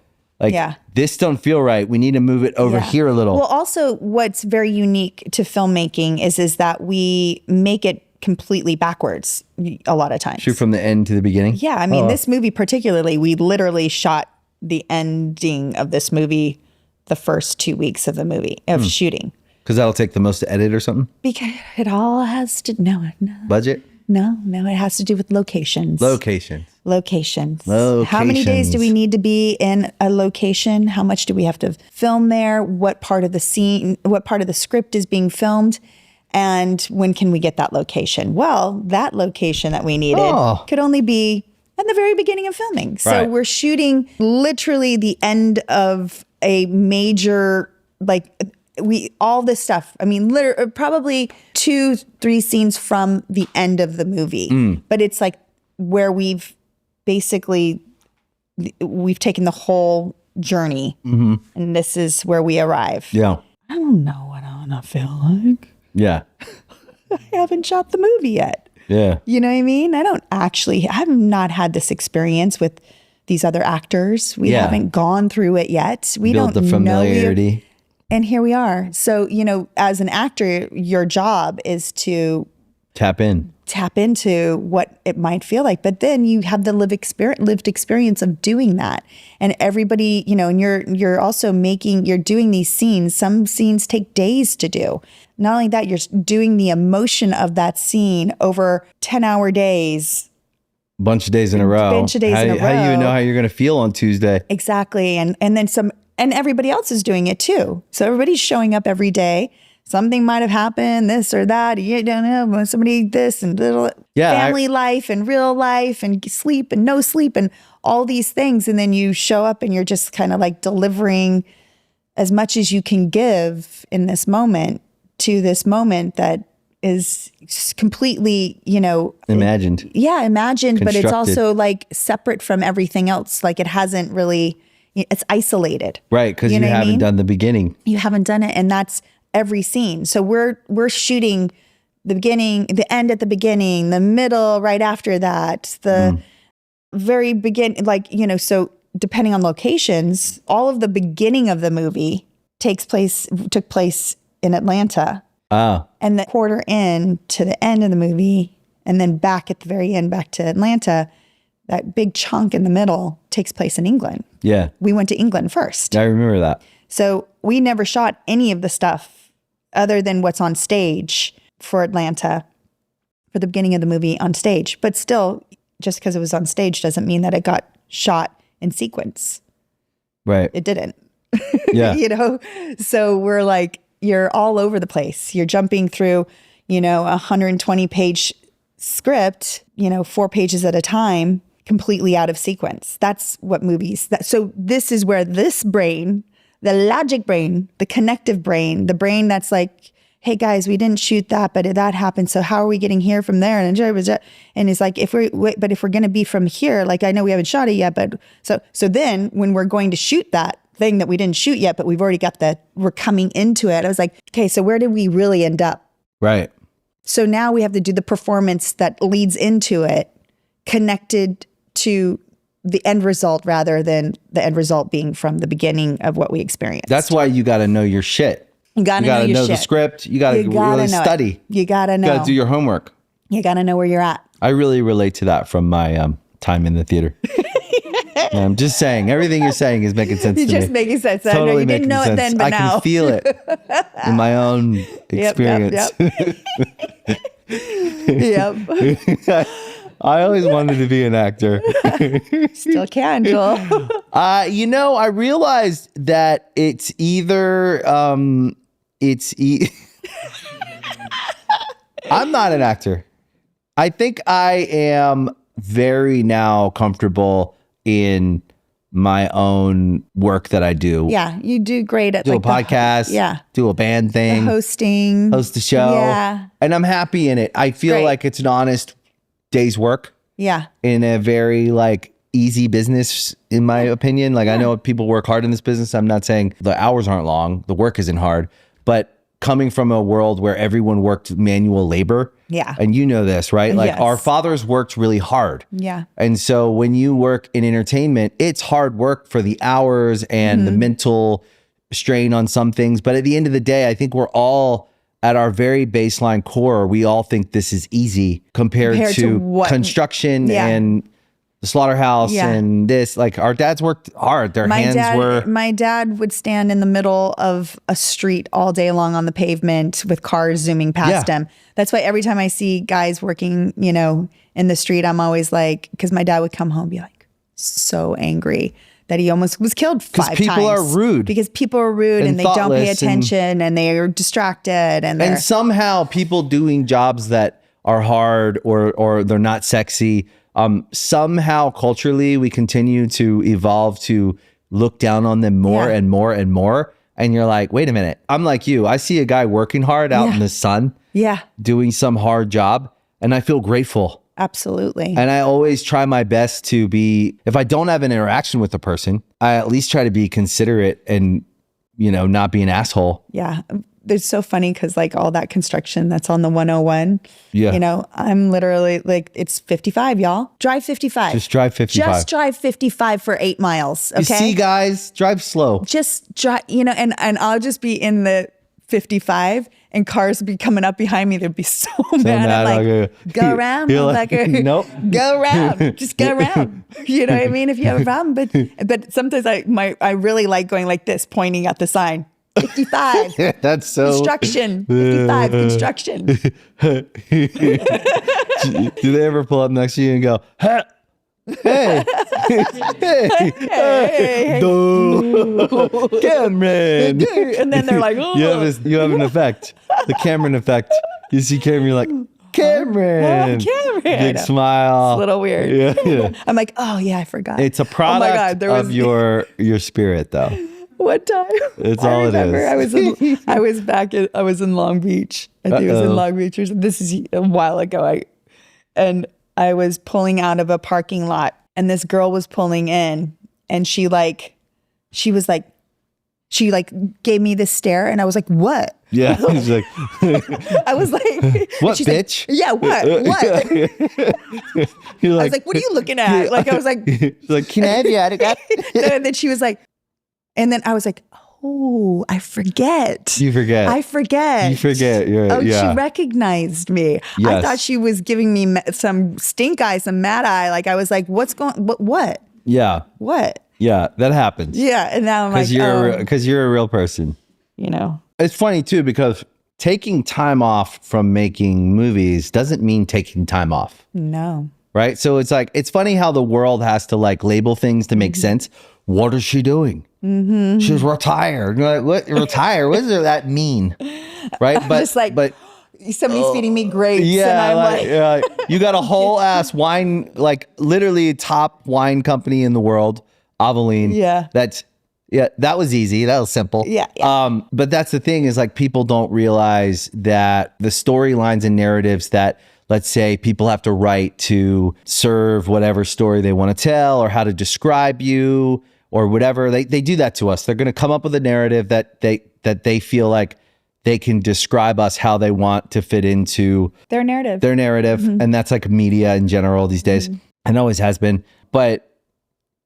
this don't feel right. We need to move it over here a little. Well, also what's very unique to filmmaking is that we make it completely backwards a lot of times. Shoot from the end to the beginning. Yeah, I mean this movie particularly, we literally shot the ending of this movie the first 2 weeks of the movie of shooting. Because that'll take the most to edit or something? Because it all has to Budget? No, it has to do with locations. Locations. How many days do we need to be in a location? How much do we have to film there? What part of the scene, what part of the script is being filmed? And when can we get that location? Well, that location that we needed could only be at the very beginning of filming. So we're shooting literally the end of a major, all this stuff. I mean, literally, probably 2-3 scenes from the end of the movie. But it's like where we've taken the whole journey, and this is where we arrive. Yeah. I don't know what I want to feel like. Yeah. I haven't shot the movie yet. Yeah. You know what I mean? I've not had this experience with these other actors. We haven't gone through it yet. We Build don't the familiarity. And here we are. So, as an actor, your job is to tap into what it might feel like. But then you have the lived experience of doing that. And everybody, and you're also you're doing these scenes. Some scenes take days to do. Not only that, you're doing the emotion of that scene over 10-hour days. Bunch of days in a row. How do you even know how you're going to feel on Tuesday? Exactly. And then and everybody else is doing it too. So everybody's showing up every day. Something might have happened, this or that. You don't know, somebody this and little family life and real life and sleep and no sleep and all these things. And then you show up and you're just kind of like delivering as much as you can give in this moment to this moment that is completely, imagined. Yeah, imagined, but it's also like separate from everything else. Like it hasn't really, it's isolated. Right, because you haven't done the beginning. You haven't done it, and that's every scene. So we're shooting the beginning, the end at the beginning, the middle right after that, the very beginning, so depending on locations, all of the beginning of the movie took place in Atlanta. Oh. And the quarter in to the end of the movie, and then back at the very end, back to Atlanta, that big chunk in the middle takes place in England. Yeah. We went to England first. I remember that. So we never shot any of the stuff other than what's on stage for Atlanta, for the beginning of the movie on stage. But still, just because it was on stage doesn't mean that it got shot in sequence. Right. It didn't. Yeah. So we're like, you're all over the place. You're jumping through, 120-page script, 4 pages at a time, completely out of sequence. That's what movies. So this is where this brain, the logic brain, the connective brain, the brain that's like, hey guys, we didn't shoot that, but that happened. So how are we getting here from there? And it's like, if we're going to be from here, like I know we haven't shot it yet, but so then when we're going to shoot that thing that we didn't shoot yet, but we've already got we're coming into it. I was like, okay, so where did we really end up? Right. So now we have to do the performance that leads into it, connected to the end result rather than the end result being from the beginning of what we experienced. That's why you got to know your shit. You gotta You got know to your know the shit. script. You got to You gotta really know it. study. You gotta You know. got to do your homework. You gotta know where you're at. I really relate to that from my time in the theater. I'm just saying, everything you're saying is making sense You're to just me. making sense. I know Totally you didn't making know it sense. then, but I now. can feel it in my own experience. Yep. I always wanted to be an actor. Still can, Joel. I realized that it's either I'm not an actor. I think I am very now comfortable in my own work that I do. Yeah, you do great at Do a podcast, do a band thing, hosting, host a show. Yeah. And I'm happy in it. I feel Great. like it's an honest day's work. Yeah. In a very easy business, in my opinion. I know people work hard in this business. I'm not saying the hours aren't long, the work isn't hard, but coming from a world where everyone worked manual labor. Yeah. And you know this, right? Yes. Our fathers worked really hard. Yeah. And so when you work in entertainment, it's hard work for the hours and the mental strain on some things. But at the end of the day, I think we're all at our very baseline core, we all think this is easy compared to what? construction Yeah. and the slaughterhouse and this. Our dads worked hard. Their hands were. My dad would stand in the middle of a street all day long on the pavement with cars zooming past him. That's why every time I see guys working, in the street, I'm always because my dad would come home and be so angry that he almost was killed 5 times. Because people are rude. Because people are rude and they don't pay thoughtless attention and they are distracted and somehow people doing jobs that are hard or they're not sexy. Somehow culturally we continue to evolve to look down on them more and more and more. And you're like, wait a minute. I'm like you. I see a guy working hard out in the sun, doing some hard job, and I feel grateful. Absolutely. And I always try my best to be, if I don't have an interaction with the person, I at least try to be considerate and, not be an asshole. Yeah. It's so funny because all that construction that's on the 101, I'm literally it's 55, y'all. Drive 55. Just drive 55. Just drive 55 for 8 miles. Okay. You see, guys, drive slow. Just drive, and I'll just be in the 55 and cars would be coming up behind me. They'd be so mad. I'm go around, motherfucker. Nope. Go around. Just go around. You know what I mean? If you have a problem. But sometimes I really like going like this, pointing at the sign. 55. That's so construction. 55 construction. Do they ever pull up next to you and go, hey, hey, hey, Cameron? And then they're like, oh. You have an effect, the Cameron effect. You see Cameron, you're like, Cameron. Cameron. Big smile. It's a little weird. Yeah. I'm like, oh yeah, I forgot. It's a product of your spirit, though. One time, it's all it is. I was in Long Beach. I think it was in Long Beach. This is a while ago. I was pulling out of a parking lot, and this girl was pulling in, and she gave me this stare, and I was like, "What?" Yeah, he's like, I was like, "What, bitch?" Like, yeah, what? You're like, I was like, "What are you looking at?" I was like, "Can I have your autograph?" And then she was like, and then I was like, oh, I forget. You forget. I forget. You forget. She recognized me. Yes. I thought she was giving me some stink eye, some mad eye. I was like, what? Yeah. What? Yeah, that happens. Yeah, and now I'm because you're a real person. It's funny too because taking time off from making movies doesn't mean taking time off. No. Right? So it's funny how the world has to label things to make sense. What is she doing? Mm-hmm. She's retired. You're like, what? Retire? What does that mean? Right? But somebody's feeding me grapes. Yeah, and I'm you got a whole ass wine, literally top wine company in the world, Avaline. Yeah. That was easy. That was simple. Yeah. But that's the thing is people don't realize that the storylines and narratives that, let's say, people have to write to serve whatever story they want to tell or how to describe you or whatever. They do that to us. They're going to come up with a narrative that they feel like they can describe us how they want to fit into their narrative. Mm-hmm. And that's media in general these days. Mm-hmm. And always has been. But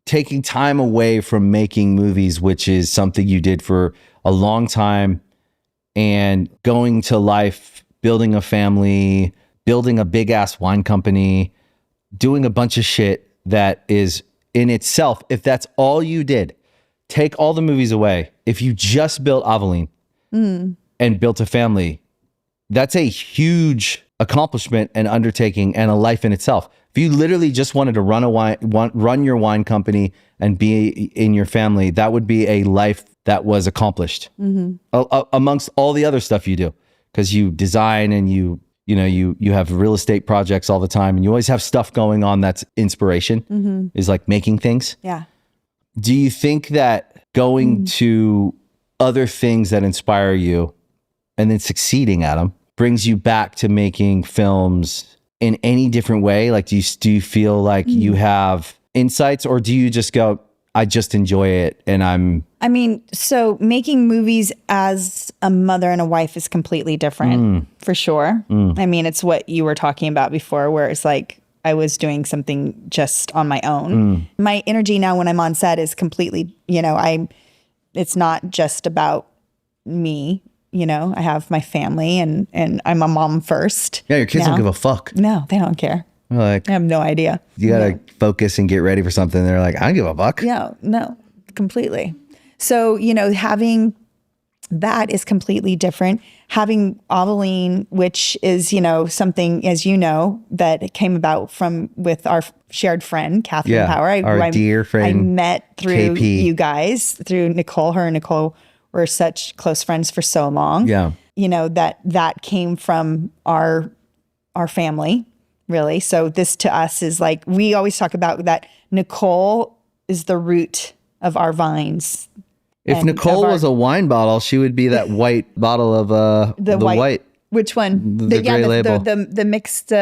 taking time away from making movies, which is something you did for a long time, and going to life, building a family, building a big ass wine company, doing a bunch of shit that is in itself, if that's all you did, take all the movies away. If you just built Avaline and built a family, that's a huge accomplishment and undertaking and a life in itself. If you literally just wanted to run your wine company and be in your family, that would be a life that was accomplished amongst all the other stuff you do, because you design and you have real estate projects all the time, and you always have stuff going on that's inspiration, is like making things. Yeah. Do you think that going to other things that inspire you and then succeeding at them brings you back to making films in any different way? Like, do you feel like you have insights, or do you just go, I just enjoy it and so making movies as a mother and a wife is completely different for sure. It's what you were talking about before, where it's like I was doing something just on my own. My energy now when I'm on set is completely, it's not just about me. I have my family and I'm a mom first. Yeah, your kids don't give a fuck. No, they don't care. Like, I have no idea. You gotta focus and get ready for something. They're like, I don't give a fuck. Yeah, no, completely. So, having that is completely different. Having Avaline, which is, something, as you know, that came about with our shared friend, Catherine Power. Our dear friend. I met through KP. You guys, through Nicole. Her and Nicole were such close friends for so long. Yeah. That came from our family, really. So this to us is like, we always talk about that Nicole is the root of our vines. If Nicole was a wine bottle, she would be that white bottle of the white. Which one? The gray label. The mixed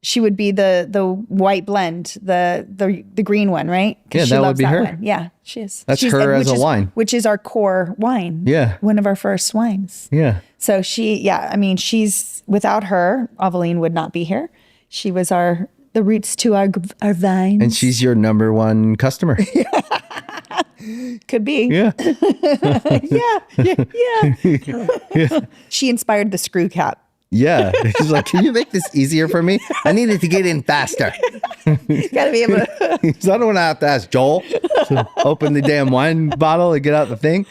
she would be the white blend, the green one, right? Yeah, that would be her. One. Yeah, she is. That's her as a wine, which is our core wine. Yeah, one of our first wines. Yeah. So she's without her, Avaline would not be here. She was the roots to our vines, and she's your number one customer. Could be. Yeah. Yeah. She inspired the screw cap. Yeah. She's like, can you make this easier for me? I need it to get in faster. Gotta be able to. So I don't want to have to ask Joel to open the damn wine bottle and get out the thing.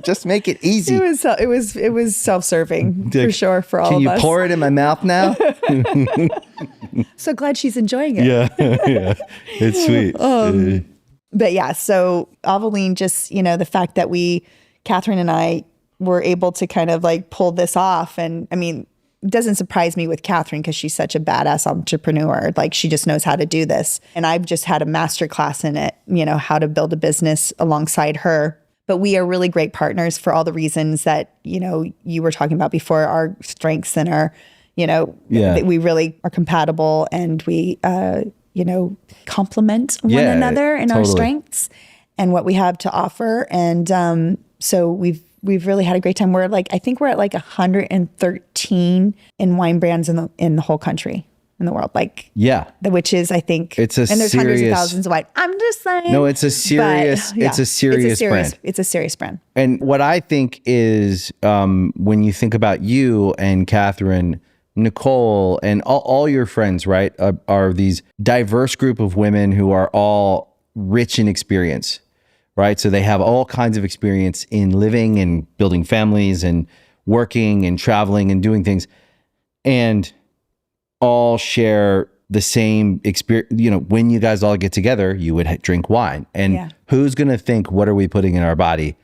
Just make it easy. It was self-serving for sure for all of us. Can you pour it in my mouth now? So glad she's enjoying it. Yeah. It's sweet. But yeah, so Avaline, just, the fact that Catherine and I were able to kind of like pull this off. And it doesn't surprise me with Catherine because she's such a badass entrepreneur. Like, she just knows how to do this. And I've just had a master class in it, how to build a business alongside her. But we are really great partners for all the reasons that, you were talking about before, our strengths and our, we really are compatible, and we, complement one another in our strengths and what we have to offer. And so we've really had a great time. I think we're at like 113 in wine brands in the whole country, in the world. Which is, I think, and there's hundreds of thousands of wine. I'm just saying. No, it's a serious brand. It's a serious brand. And what I think is, when you think about you and Catherine, Nicole, and all your friends, right, are these diverse group of women who are all rich in experience, right? So they have all kinds of experience in living and building families and working and traveling and doing things, and all share the same experience. When you guys all get together, you would drink wine. And who's going to think, what are we putting in our body?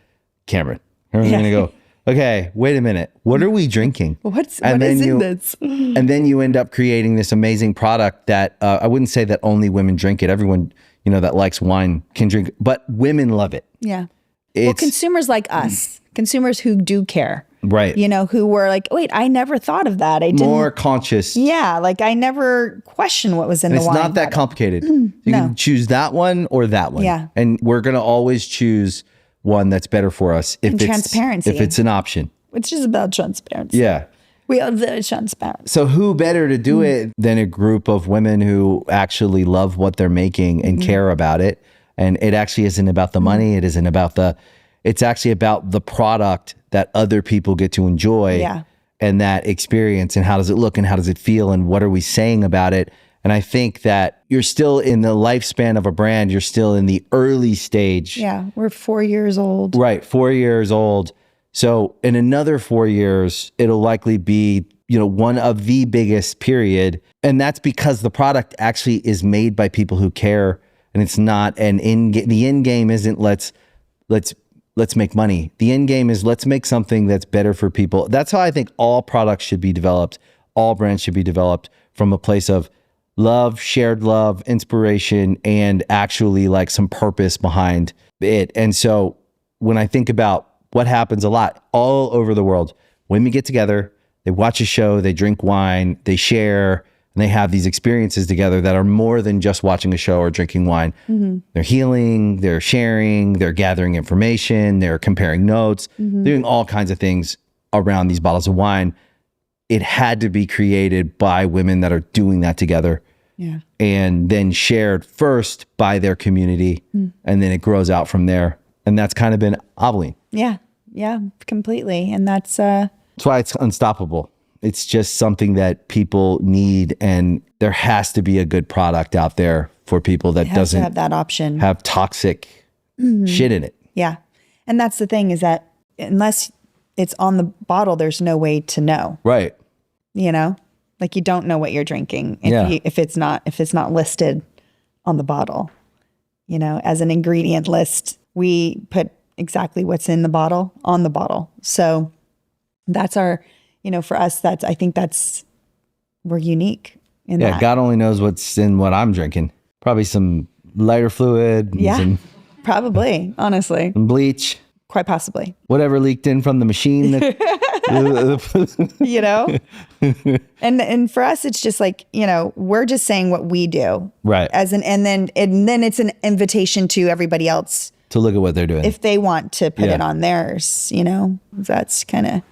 Cameron. Everyone's going to go, okay, wait a minute. What are we drinking? What is in this? And then you end up creating this amazing product that I wouldn't say that only women drink it. Everyone, that likes wine can drink, but women love it. Yeah. Well, consumers like us, consumers who do care. Right. Who were like, wait, I never thought of that. I didn't. More conscious. Yeah. Like, I never questioned what was in the wine. It's not that complicated. You can choose that one or that one. Yeah. And we're going to always choose one that's better for us if transparency. If it's an option. It's just about transparency. Yeah. We are very transparent. So who better to do it than a group of women who actually love what they're making and care about it? And it actually isn't about the money. It isn't about It's actually about the product that other people get to enjoy and that experience, and how does it look and how does it feel and what are we saying about it? And I think that you're still in the lifespan of a brand. You're still in the early stage. Yeah, we're 4 years old. Right, 4 years old. So in another 4 years, it'll likely be, one of the biggest period. And that's because the product actually is made by people who care. And it's not the end game isn't let's make money. The end game is let's make something that's better for people. That's how I think all products should be developed. All brands should be developed from a place of love, shared love, inspiration, and actually like some purpose behind it. And so when I think about what happens a lot all over the world, women get together, they watch a show, they drink wine, they share, and they have these experiences together that are more than just watching a show or drinking wine. They're healing, they're sharing, they're gathering information, they're comparing notes, doing all kinds of things around these bottles of wine. It had to be created by women that are doing that together. Yeah. And then shared first by their community, and then it grows out from there. And that's kind of been Avaline. Yeah, completely. And that's why it's unstoppable. It's just something that people need, and there has to be a good product out there for people that doesn't have that option, have toxic shit in it. Yeah. And that's the thing, is that unless it's on the bottle, there's no way to know. Right. Like you don't know what you're drinking if it's not listed on the bottle. As an ingredient list, we put exactly what's in the bottle on the bottle. So that's our, for us, I think we're unique in that. God only knows what's in what I'm drinking. Probably some lighter fluid. Yeah, probably, honestly. Some bleach. Quite possibly. Whatever leaked in from the machine. And for us, it's just like, we're just saying what we do. Right. And then it's an invitation to everybody else to look at what they're doing. If they want to put it on theirs, that's kind of,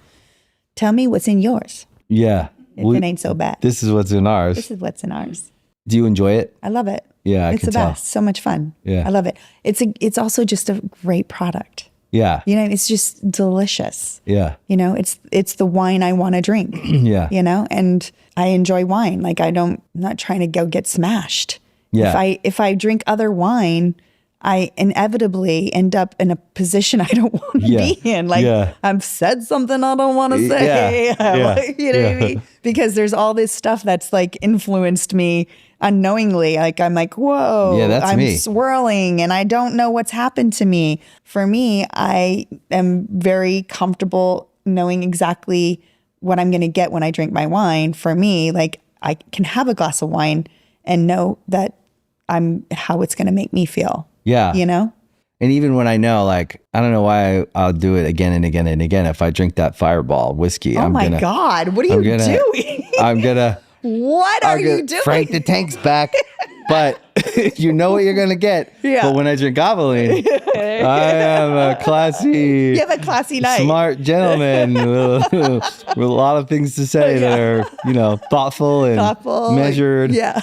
tell me what's in yours. Yeah. If it ain't so bad. This is what's in ours. This is what's in ours. Do you enjoy it? I love it. Yeah, it's the best. So much fun. Yeah. I love it. It's also just a great product. Yeah. It's just delicious. Yeah. It's the wine I want to drink. Yeah. And I enjoy wine. Like I'm not trying to go get smashed. Yeah. If I drink other wine, I inevitably end up in a position I don't want to be in. Like I've said something I don't want to say. You know what I mean? Because there's all this stuff that's like influenced me unknowingly. Like I'm like, whoa, I'm swirling and I don't know what's happened to me. For me, I am very comfortable knowing exactly what I'm going to get when I drink my wine. For me, like I can have a glass of wine and know that how it's going to make me feel. Yeah. And even when I know, like, I don't know why I'll do it again and again and again. If I drink that Fireball whiskey, God, what are you doing? What are you doing? Frank the tank's back, but you know what you're going to get. Yeah. But when I drink Avaline, I am a classy... You have a classy night. Smart gentleman with a lot of things to say that are, thoughtful and measured. Yeah.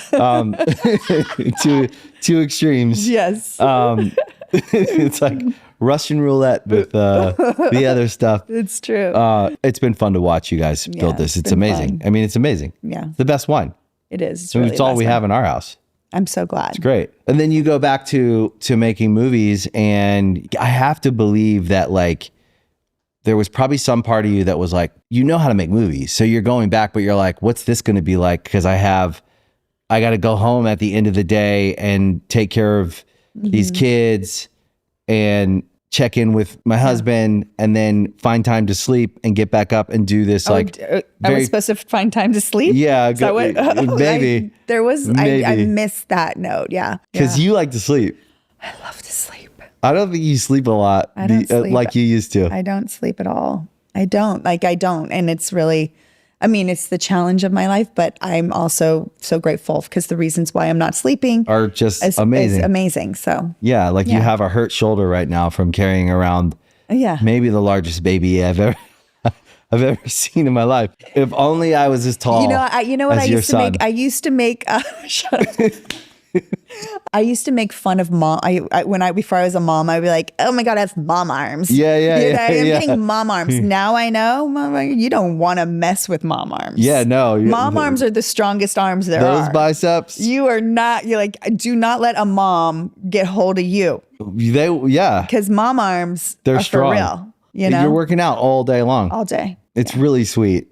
Two extremes. Yes. It's like Russian roulette with the other stuff. It's true. It's been fun to watch you guys build this. It's amazing. Fun. I mean, it's amazing. Yeah. It's the best wine. It is. It's, really it's all we have in our house. I'm so glad. It's great. And then you go back to making movies, and I have to believe that like there was probably some part of you that was like, how to make movies. So you're going back, but you're like, what's this going to be like? Because I got to go home at the end of the day and take care of these kids and check in with my husband and then find time to sleep and get back up and do this. I was supposed to find time to sleep? Yeah. Maybe. I missed that note. Yeah. Because you like to sleep. I love to sleep. I don't think you sleep a lot like you used to. I don't sleep at all. I don't. And it's really... it's the challenge of my life, but I'm also so grateful because the reasons why I'm not sleeping are just amazing. Is amazing. So you have a hurt shoulder right now from carrying around maybe the largest baby I've ever seen in my life. If only I was as tall. You know what I used to make? I used to make. Shut up. I used to make fun of mom. Before I was a mom, I'd be like, "Oh my god, I have mom arms." Yeah, I'm getting mom arms. Now I know, Mama, you don't want to mess with mom arms. Yeah, no. Mom arms are the strongest arms there are. Those biceps. You are not. You're like, do not let a mom get hold of you. Because mom arms they're are strong. for real. You know, You're working out all day long. All day. It's really sweet,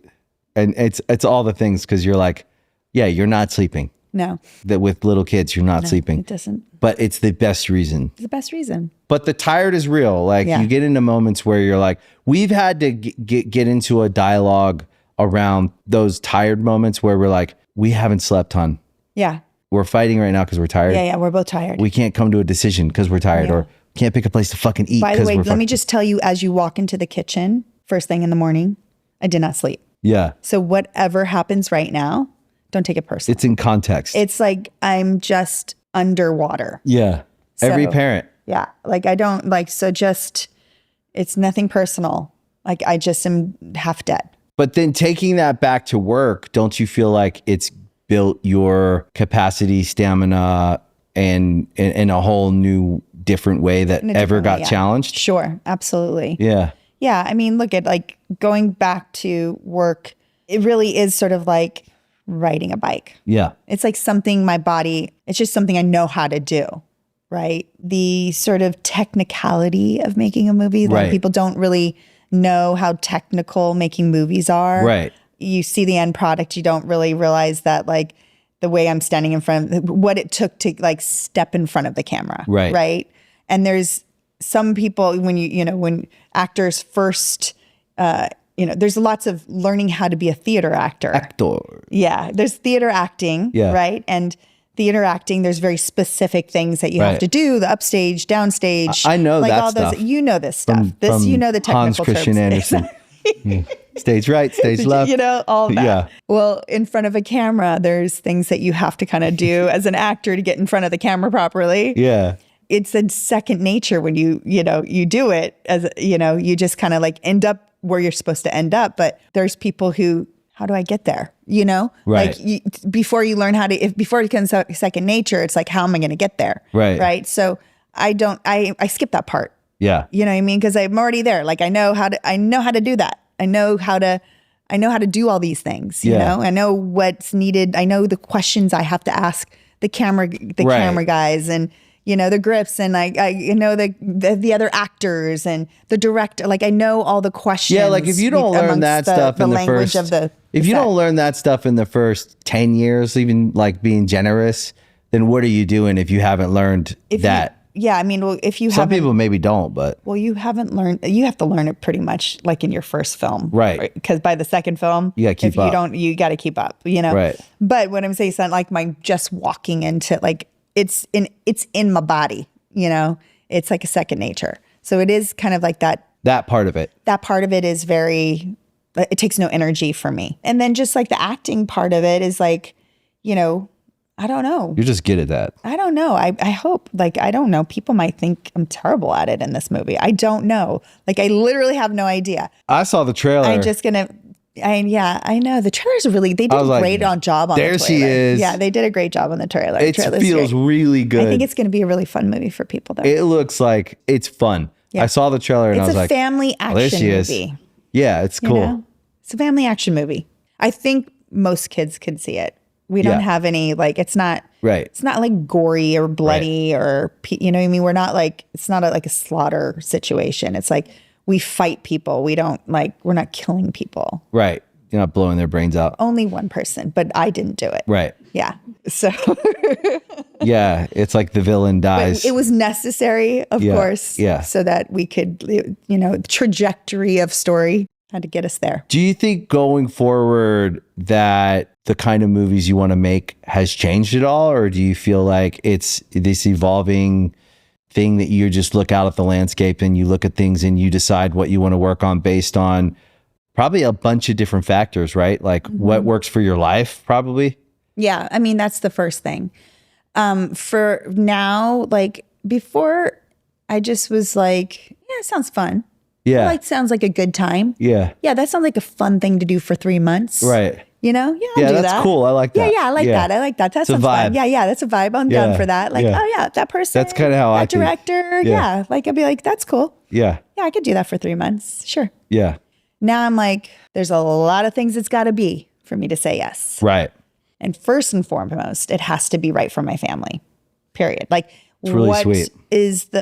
and it's all the things because you're like, yeah, you're not sleeping. No. That with little kids, you're not sleeping. It doesn't. But it's the best reason. It's the best reason. But the tired is real. Like you get into moments where you're like, we've had to get into a dialogue around those tired moments where we're like, we haven't slept, hon. Yeah. We're fighting right now because we're tired. Yeah, we're both tired. We can't come to a decision because we're tired, or can't pick a place to fucking eat. By the way, let me just tell you, as you walk into the kitchen first thing in the morning, I did not sleep. Yeah. So whatever happens right now, don't take it personally. It's in context. It's like I'm just underwater. Yeah. Every parent. Yeah. Like I don't like, so just, it's nothing personal. Like I just am half dead. But then taking that back to work, don't you feel like it's built your capacity, stamina, and in a whole new different way that ever got challenged? Sure. Absolutely. Yeah. Yeah. I mean, look at like going back to work. It really is sort of like riding a bike. Yeah. It's like something my body, it's just something I know how to do, right? The sort of technicality of making a movie. Like people don't really know how technical making movies are. Right. You see the end product, you don't really realize that like the way I'm standing in front of what it took to like step in front of the camera. Right. Right. And there's some people when actors first, there's lots of learning how to be a theater actor. Yeah. There's theater acting. Yeah. Right. And theater acting, there's very specific things that you have to do, the upstage, downstage. I know like that all stuff. Those, you know this stuff. From you know the technical Hans Christian terms. Andersen. Stage right, stage left. You know, all that. Yeah. Well, in front of a camera, there's things that you have to kind of do as an actor to get in front of the camera properly. Yeah. It's a second nature when you do it as, you just kind of like end up where you're supposed to end up. But there's people who, how do I get there? Right. Like before you learn before it becomes second nature, it's like, how am I going to get there? Right. Right. So I skip that part. Yeah. You know what I mean? Because I'm already there. Like I know how to do that. I know how to do all these things. You know, I know what's needed. I know the questions I have to ask the camera guys and, the grips, and I know the other actors and the director. Like I know all the questions. Yeah, like if you don't learn that stuff in the first, if you don't learn that stuff in the first 10 years, even like being generous, then what are you doing if you haven't learned that? I mean, well, if you some people maybe don't, but you haven't learned. You have to learn it pretty much like in your first film, right? Because by the second film, you got to keep up. You got to keep up. Right? But what I'm saying is that like my just walking into like it's in my body. It's like a second nature. So it is kind of like that. That part of it. That part of it is very. It takes no energy for me, and then just like the acting part of it is like, I don't know. You're just good at that. I don't know. I hope. Like, I don't know. People might think I'm terrible at it in this movie. I don't know. Like, I literally have no idea. I saw the trailer. I know. The trailer's they did a great job on the trailer. There she is. Yeah, they did a great job on the trailer. It feels really good. I think it's going to be a really fun movie for people, though. It looks like it's fun. Yeah. I saw the trailer and I was like, it's a family action movie. Yeah, it's cool. It's a family action movie. I think most kids can see it. We don't have any, like, it's not like gory or bloody or, you know what I mean? We're not like, it's not like a slaughter situation. It's like we fight people. We don't we're not killing people. Right. You're not blowing their brains out. Only one person, but I didn't do it. Right. Yeah. So. Yeah. It's like the villain dies. But it was necessary, of course. Yeah. So that we could, the trajectory of story had to get us there. Do you think going forward that the kind of movies you want to make has changed at all? Or do you feel like it's this evolving thing that you just look out at the landscape and you look at things and you decide what you want to work on based on probably a bunch of different factors, right? Like what works for your life, probably? Yeah. I mean, that's the first thing. For now, like before, I just was like, yeah, it sounds fun. Yeah. It sounds like a good time. Yeah. Yeah, that sounds like a fun thing to do for 3 months. Right. You know? Yeah, I'll Yeah, do that's that. cool. I like that. Yeah, I like that. I like that. That It's a sounds fun. vibe. Yeah, that's a vibe. I'm Yeah, down for that. Like, yeah. oh yeah, that person. That's kinda how I that think. director. Yeah. Yeah. Like I'd be like, that's cool. Yeah. Yeah, I could do that for 3 months. Sure. Yeah. Now I'm like, there's a lot of things it's got to be for me to say yes. Right. And first and foremost, it has to be right for my family. Period. Like, It's really sweet.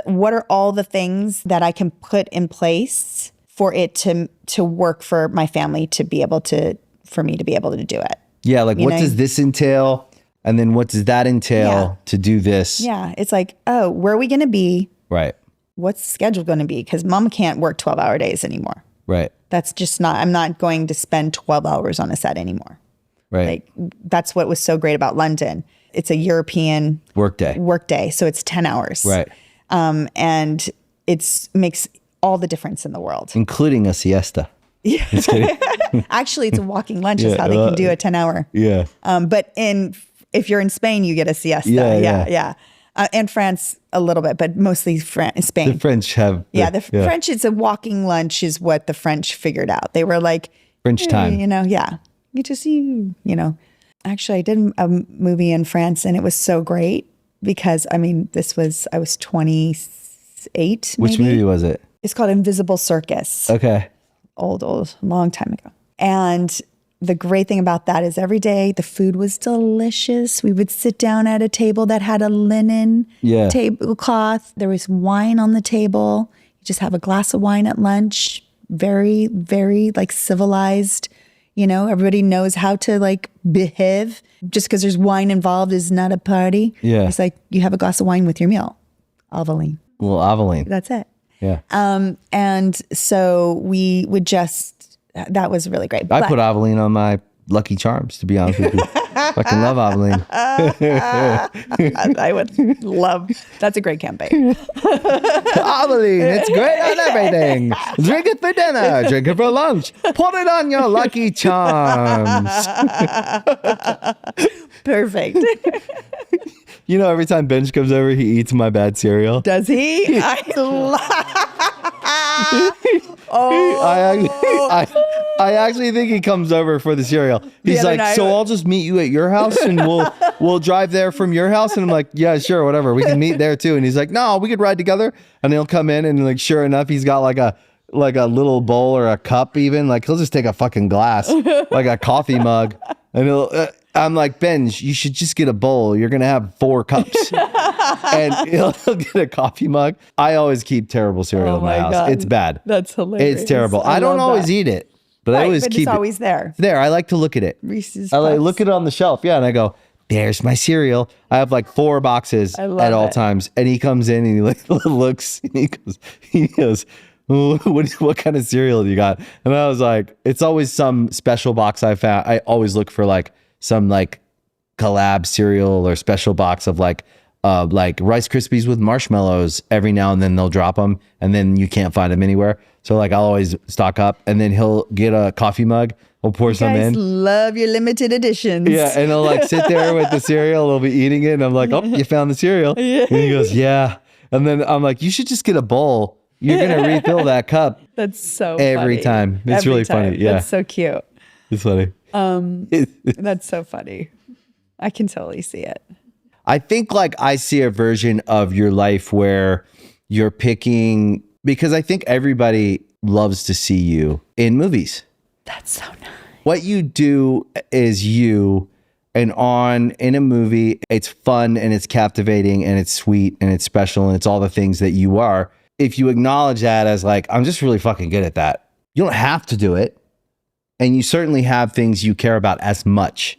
What are all the things that I can put in place for it to work for my family for me to be able to do it? Yeah. Like, what know? does this entail? And then what does that entail to do this? Yeah. It's like, oh, where are we going to be? Right. What's the schedule going to be? Because mom can't work 12-hour days anymore. Right. That's just not, I'm not going to spend 12 hours on a set anymore. Right. Like, that's what was so great about London. It's a European work day. So it's 10 hours. Right. And makes all the difference in the world. Including a siesta. Yeah. Actually, it's a walking lunch is how they can do a 10-hour. Yeah. But if you're in Spain, you get a siesta. Yeah. And France a little bit, but mostly Spain. The French have. French, it's a walking lunch is what the French figured out. They were like. French time. You know, yeah. You know. Actually, I did a movie in France and it was so great because, I was 28 Which maybe. movie was it? It's called Invisible Circus. Okay. Old, long time ago. And the great thing about that is every day the food was delicious. We would sit down at a table that had a linen tablecloth. There was wine on the table. You just have a glass of wine at lunch. Very, very like civilized. You know, everybody knows how to like behave. Just because there's wine involved is not a party. Yeah. It's like you have a glass of wine with your meal. Avaline. Well, Avaline. That's it. Yeah. And so we would that was really great. I put Avaline on my Lucky Charms, to be honest with you. Fucking love Avaline. I would love, that's a great campaign. Avaline, it's great on everything. Drink it for dinner, drink it for lunch. Put it on your Lucky Charms. Perfect. You know, every time Benj comes over, he eats my bad cereal. Does he? I actually think he comes over for the cereal. He's like, so I'll just meet you at your house and we'll drive there from your house. And I'm like, yeah, sure, whatever. We can meet there too. And he's like, no, we could ride together. And he'll come in and like, sure enough, he's got like a little bowl or a cup even. Like he'll just take a fucking glass, like a coffee mug. And I'm like, Benj, you should just get a bowl. You're going to have 4 cups. And he'll get a coffee mug. I always keep terrible cereal in my house. God. It's bad. That's hilarious. It's terrible. I don't always eat it, but I always keep it's always there. It's there. I like to look at it. Reese's I like Puffs. look at it on the shelf. Yeah. And I go, there's my cereal. I have like 4 boxes at all times. And he comes in and he looks and he goes, what kind of cereal do you got? And I was like, it's always some special box I found. I always look for like some like collab cereal or special box of like Rice Krispies with marshmallows. Every now and then they'll drop them and then you can't find them anywhere. So like I'll always stock up and then he'll get a coffee mug. We'll pour some in. Love your limited editions. Yeah. And he'll like sit there with the cereal. He'll be eating it. And I'm like, oh, you found the cereal. Yeah. And he goes, yeah. And then I'm like, you should just get a bowl. You're going to refill that cup. That's so every funny. time. It's really funny. Yeah. That's so cute. It's funny. That's so funny. I can totally see it. I think like I see a version of your life where you're picking, because I think everybody loves to see you in movies. That's so nice. What you do is you, and in a movie, it's fun and it's captivating and it's sweet and it's special and it's all the things that you are. If you acknowledge that as like, I'm just really fucking good at that. You don't have to do it. And you certainly have things you care about as much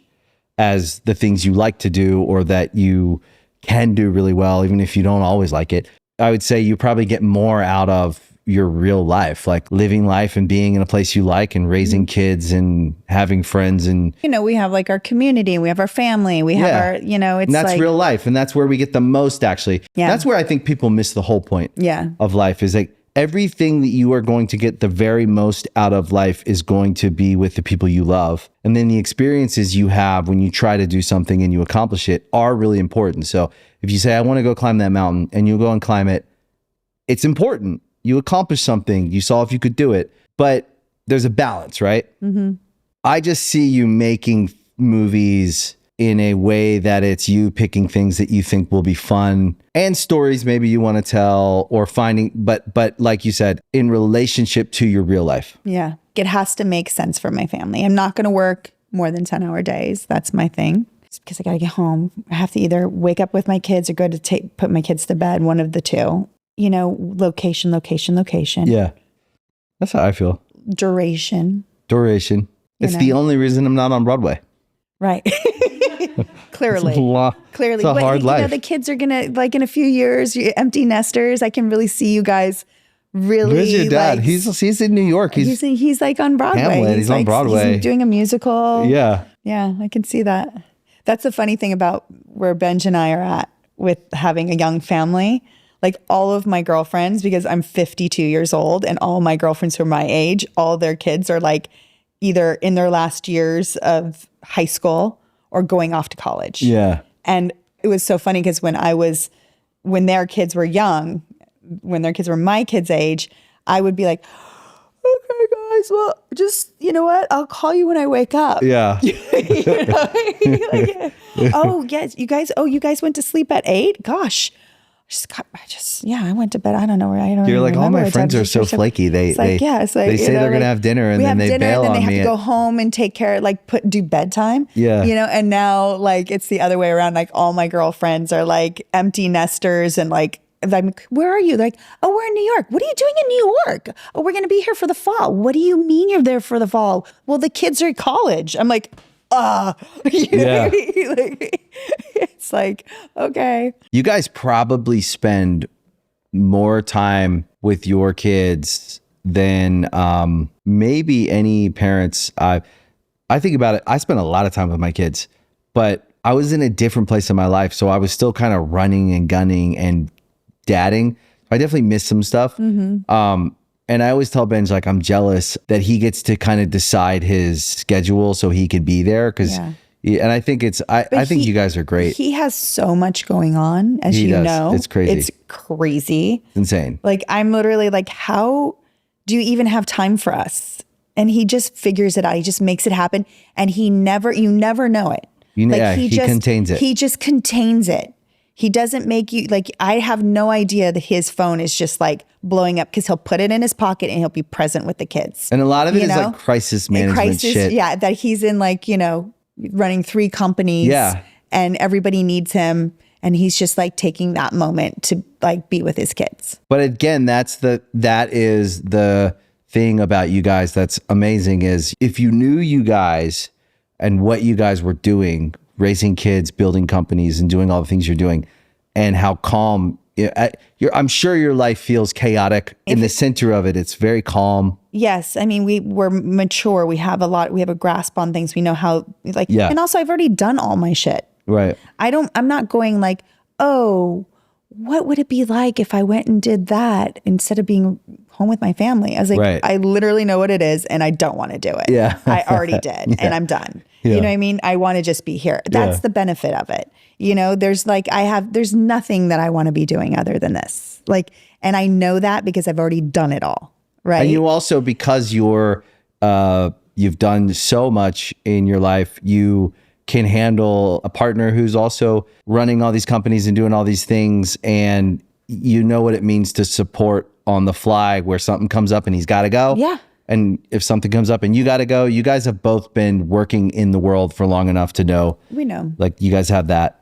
as the things you like to do or that you can do really well, even if you don't always like it. I would say you probably get more out of your real life, like living life and being in a place you like and raising kids and having friends. And, you know, we have like our community, we have our family, we have our, you know, it's and that's like real life. And that's where we get the most, actually. Yeah. That's where I think people miss the whole point of life is like everything that you are going to get the very most out of life is going to be with the people you love. And then the experiences you have when you try to do something and you accomplish it are really important. So if you say, I want to go climb that mountain and you go and climb it, it's important. You accomplished something. You saw if you could do it, but there's a balance, right? Mm-hmm. I just see you making movies in a way that it's you picking things that you think will be fun and stories maybe you want to tell or finding, but like you said, in relationship to your real life. Yeah. It has to make sense for my family. I'm not going to work more than 10-hour days. That's my thing. It's because I got to get home. I have to either wake up with my kids or go to put my kids to bed, one of the two. You know, location. Yeah. That's how I feel. Duration. It's the only reason I'm not on Broadway. Right. Clearly. It's a hard life. The kids are going to, like in a few years, you're empty nesters. I can really see you guys really. Where's your dad? Like, he's in New York. He's like on Broadway. Hamlet. He's on Broadway. He's doing a musical. Yeah. Yeah, I can see that. That's the funny thing about where Benj and I are at with having a young family. Like all of my girlfriends, because I'm 52 years old and all my girlfriends who are my age, all their kids are like either in their last years of high school or going off to college. Yeah. And it was so funny because when their kids were young, when their kids were my kids' age, I would be like, okay, guys, well, just, you know what? I'll call you when I wake up. Yeah. You know? Like, oh, yes, you guys went to sleep at 8? Gosh. I went to bed. I don't know where I don't. You're like, all my what friends are so flaky. They say they're gonna have dinner and then they bail on me. They have to go home and take care, do bedtime. Yeah, you know. And now like it's the other way around. Like all my girlfriends are like empty nesters and like, where are you? They're like, oh, we're in New York. What are you doing in New York? Oh, we're gonna be here for the fall. What do you mean you're there for the fall? Well, the kids are at college. I'm like, yeah. It's like, okay. You guys probably spend more time with your kids than maybe any parents. I think about it. I spent a lot of time with my kids, but I was in a different place in my life. So I was still kind of running and gunning and dadding. I definitely missed some stuff. Mm-hmm. And I always tell Benj, like, I'm jealous that he gets to kind of decide his schedule so he could be there. And I think I think you guys are great. He has so much going on, as you know. It's crazy. It's crazy. It's insane. Like, I'm literally like, how do you even have time for us? And he just figures it out. He just makes it happen. And you never know it. He contains it. He just contains it. He doesn't make you, like, I have no idea that his phone is just like blowing up because he'll put it in his pocket and he'll be present with the kids. And a lot of it is like crisis management shit. Yeah, that he's in like, running 3 companies. Yeah. And everybody needs him. And he's just like taking that moment to like be with his kids. But again, that is the thing about you guys that's amazing is if you knew you guys and what you guys were doing, raising kids, building companies, and doing all the things you're doing, and how calm. I'm sure your life feels chaotic. In the center of it, it's very calm. Yes, I mean we're mature. We have a grasp on things. We know how and also I've already done all my shit. Right. I'm not going like, oh, what would it be like if I went and did that instead of being home with my family? I was like, right. I literally know what it is and I don't want to do it. Yeah. I already did and I'm done. Yeah. You know what I mean? I want to just be here. That's the benefit of it. There's nothing that I want to be doing other than this. And I know that because I've already done it all. Right. And you also, because you've done so much in your life, you can handle a partner who's also running all these companies and doing all these things. And you know what it means to support on the fly where something comes up and he's got to go. Yeah. And if something comes up and you got to go, you guys have both been working in the world for long enough to know. We know. Like you guys have that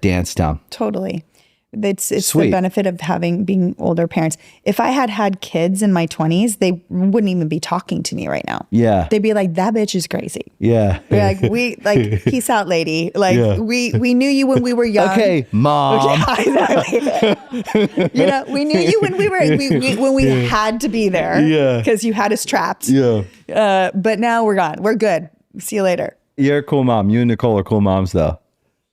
dance down. Totally. It's the benefit of being older parents. If I had kids in my 20s, they wouldn't even be talking to me right now. Yeah. They'd be like, that bitch is crazy. Yeah. We're like, peace out, lady. We knew you when we were young. Okay, mom. Yeah, exactly. We knew you when when we had to be there. Yeah. Because you had us trapped. Yeah. But now we're gone. We're good. See you later. You're a cool mom. You and Nicole are cool moms though.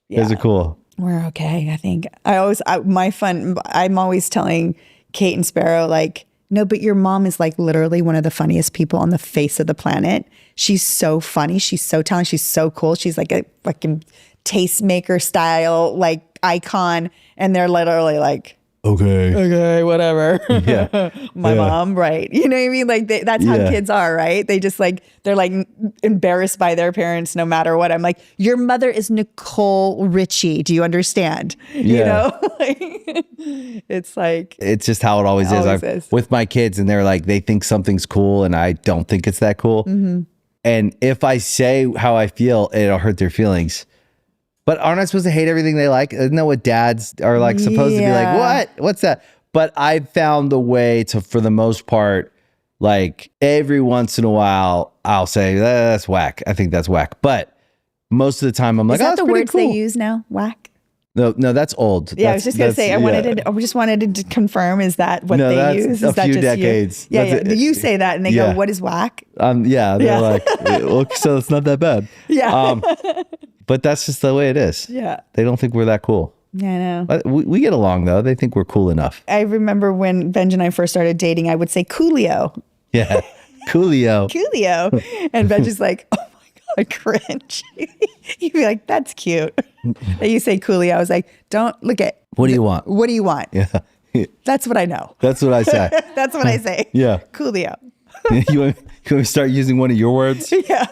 Yeah. You guys are cool. We're okay, I think. I'm always telling Kate and Sparrow, like, no, but your mom is like literally one of the funniest people on the face of the planet. She's so funny. She's so talented. She's so cool. She's like a fucking tastemaker style, like icon. And they're literally like, okay, whatever. Yeah. My mom, right? You know what I mean? Like that's how kids are, right? They just like they're like embarrassed by their parents no matter what. I'm like, your mother is Nicole Richie. Do you understand? You know, it's like it's just how it always is. With my kids, and they're like they think something's cool, and I don't think it's that cool. And if I say how I feel, it'll hurt their feelings. But aren't I supposed to hate everything they like? Isn't that what dads are like supposed to be like? What? What's that? But I've found a way to, for the most part, like every once in a while, I'll say that's whack. I think that's whack. But most of the time, I'm like, is that oh, the words cool. they use now? Whack. No, that's old. Yeah, I was just gonna say. I just wanted to confirm. Is that what they use? Is a few decades. You? Yeah. You say that, and they go, "What is whack?" Yeah, they're like, well, so it's not that bad. Yeah. But that's just the way it is. Yeah. They don't think we're that cool. Yeah, I know. But we get along though. They think we're cool enough. I remember when Benj and I first started dating, I would say Coolio. Yeah, Coolio. Coolio. And Benj is like, oh my God, cringe. You'd be like, that's cute. And you say Coolio. I was like, don't look at. What do you want? What do you want? Yeah. That's what I know. That's what I say. That's what I say. Yeah. Coolio. You want to start using one of your words? Yeah.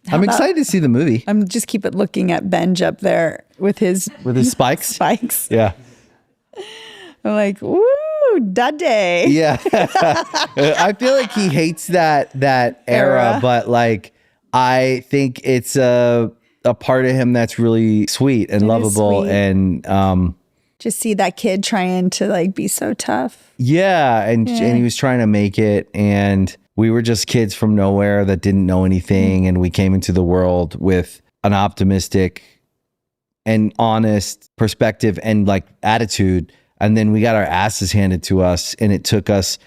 I'm excited to see the movie. I'm just keep it looking at Benj up there with his spikes. Spikes. Yeah. I'm like, woo, daddy. Yeah. I feel like he hates that era, but like I think it's a part of him that's really sweet and lovable and just see that kid trying to like be so tough. Yeah, and he was trying to make it, and we were just kids from nowhere that didn't know anything, and we came into the world with an optimistic and honest perspective and like attitude, and then we got our asses handed to us, and it took us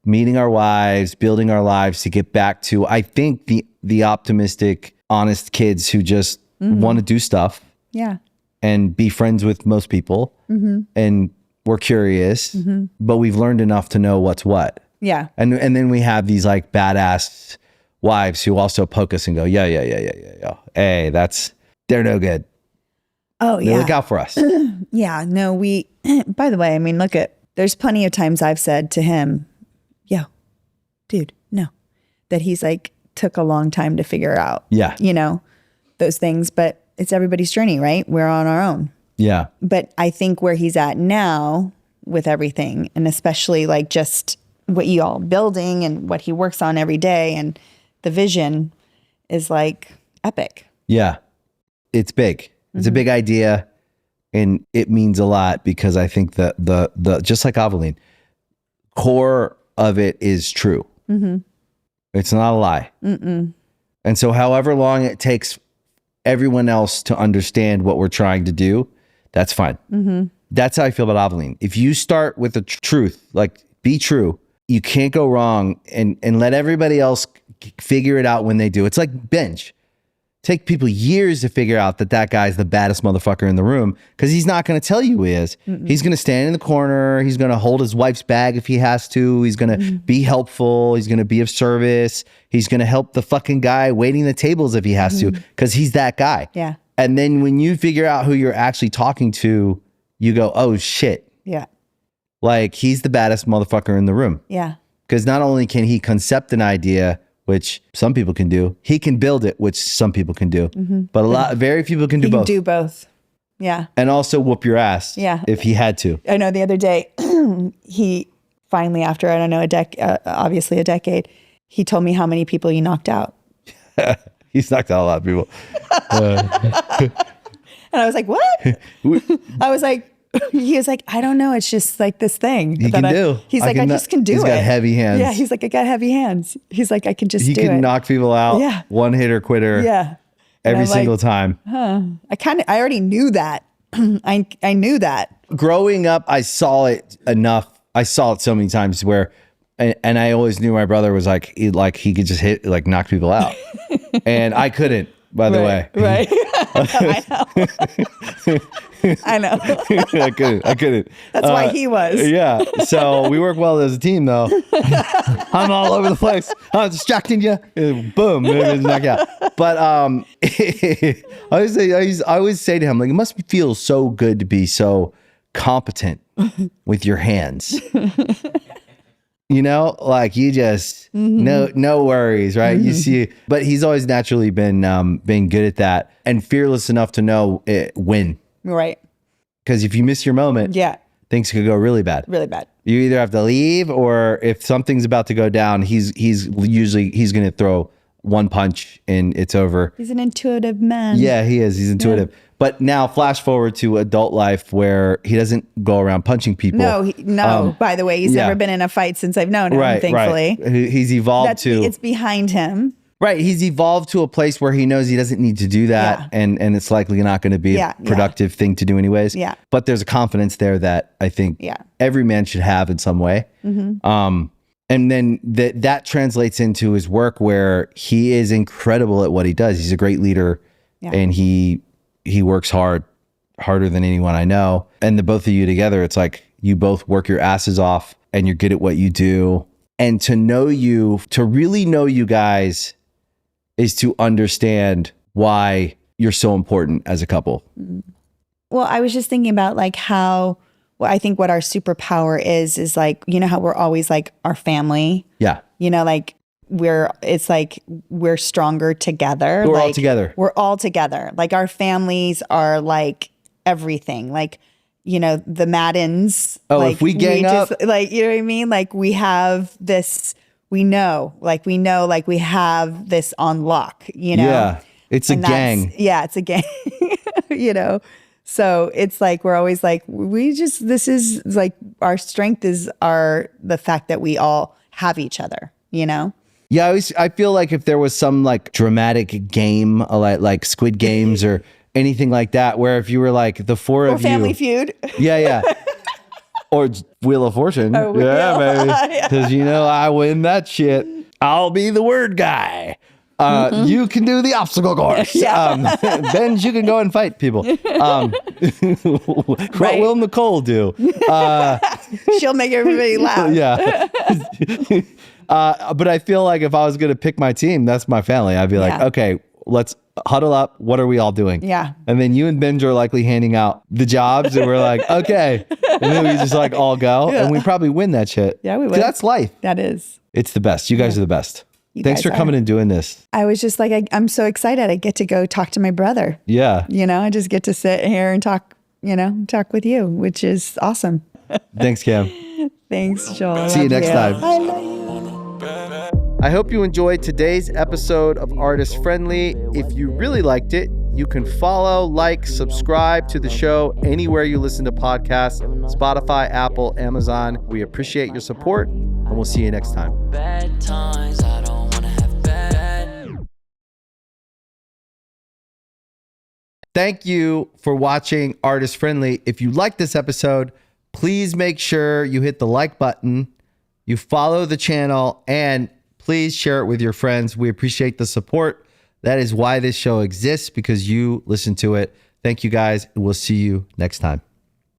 meeting our wives, building our lives to get back to, I think, the optimistic, honest kids who just want to do stuff. Yeah. And be friends with most people, and we're curious, but we've learned enough to know what's what. Yeah. And then we have these like badass wives who also poke us and go, yeah. Hey, they're no good. Oh, yeah. Look out for us. Yeah. No, by the way, I mean, there's plenty of times I've said to him, yo, dude, no, that he's like took a long time to figure out, those things, but it's everybody's journey, right? We're on our own. Yeah. But I think where he's at now with everything, and especially like just what you all building and what he works on every day and the vision is like epic. Yeah. It's big. It's a big idea, and it means a lot because I think that the just like Avaline, core of it is true. It's not a lie. And so however long it takes everyone else to understand what we're trying to do, that's fine. That's how I feel about Avaline. If you start with the truth, like be true, you can't go wrong, and let everybody else figure it out when they do. It's like Benj. Take people years to figure out that guy's the baddest motherfucker in the room, because he's not going to tell you he is. He's going to stand in the corner. He's going to hold his wife's bag if he has to. He's going to be helpful. He's going to be of service. He's going to help the fucking guy waiting the tables if he has to, because he's that guy. Yeah. And then when you figure out who you're actually talking to, you go, oh shit. Yeah. Like, he's the baddest motherfucker in the room. Yeah. Because not only can he concept an idea, which some people can do, he can build it, which some people can do. But very few people can do both. He can do both. Yeah. And also whoop your ass. Yeah. If he had to. I know the other day, he finally, after, I don't know, obviously a decade, he told me how many people he knocked out. He's knocked out a lot of people. And I was like, what? I was like, he was like, I don't know. It's just like this thing. He can do. He's like, I just can do it. He's got heavy hands. Yeah. He's like, I got heavy hands. He's like, I can just do it. He can knock people out. Yeah. One hitter quitter. Yeah. Every single time. I already knew that. I knew that. Growing up, I saw it enough. I saw it so many times where, and I always knew my brother was like he could just hit, like knock people out. And I couldn't, by the way. Right. I know. I couldn't. That's why he was. Yeah. So we work well as a team, though. I'm all over the place. I'm distracting you. Boom. Knock out. But I always say to him, like, it must feel so good to be so competent with your hands. You know, like you just no worries, right? You see, but he's always naturally been good at that and fearless enough to know when. Right. Because if you miss your moment, things could go really bad. Really bad. You either have to leave, or if something's about to go down, he's going to throw one punch and it's over. He's an intuitive man. Yeah, he is. He's intuitive. Yeah. But now flash forward to adult life where he doesn't go around punching people. No, by the way, he's never been in a fight since I've known him, thankfully. Right. He's evolved it's behind him. Right. He's evolved to a place where he knows he doesn't need to do that. And it's likely not going to be a productive thing to do anyways. Yeah. But there's a confidence there that I think every man should have in some way. And then that translates into his work where he is incredible at what he does. He's a great leader and he works harder than anyone I know. And the both of you together, it's like you both work your asses off and you're good at what you do. And to really know you guys is to understand why you're so important as a couple. Well, I was just thinking about like how, well, I think what our superpower is like, you know how we're always like our family. Yeah. You know, like it's like we're stronger together. We're like, all together. We're all together. Like our families are like everything. Like, you know, the Maddens. Oh, like, if we gang up. Like, you know what I mean? Like we have this, we know like we have this on lock, you know? Yeah. It's a gang. Yeah, it's a gang, you know? So it's like, we're always like, this is like, our strength is the fact that we all have each other, you know? Yeah, I feel like if there was some like dramatic game, like Squid Games or anything like that, where if you were like the four of you. Family Feud. Yeah. Or Wheel of Fortune. Yeah, baby. Because you know, I win that shit. I'll be the word guy. You can do the obstacle course. Benj, you can go and fight people. What will Nicole do? She'll make everybody laugh. Yeah. But I feel like if I was going to pick my team, that's my family. I'd be like, okay, let's huddle up. What are we all doing? Yeah. And then you and Benj are likely handing out the jobs and we're like, okay. And then we just like all go and we probably win that shit. Yeah, we would. That's life. That is. It's the best. You guys are the best. Thanks for coming and doing this. I was just like, I'm so excited. I get to go talk to my brother. Yeah. You know, I just get to sit here and talk with you, which is awesome. Thanks, Cam. Thanks, Joel. See you next time. I love you. I hope you enjoyed today's episode of Artist Friendly. If you really liked it, you can follow, like, subscribe to the show anywhere you listen to podcasts, Spotify, Apple, Amazon. We appreciate your support, and we'll see you next time. Bad times, I don't wanna have bad. Thank you for watching Artist Friendly. If you like this episode, please make sure you hit the like button, you follow the channel, and please share it with your friends. We appreciate the support. That is why this show exists, because you listen to it. Thank you guys. We'll see you next time.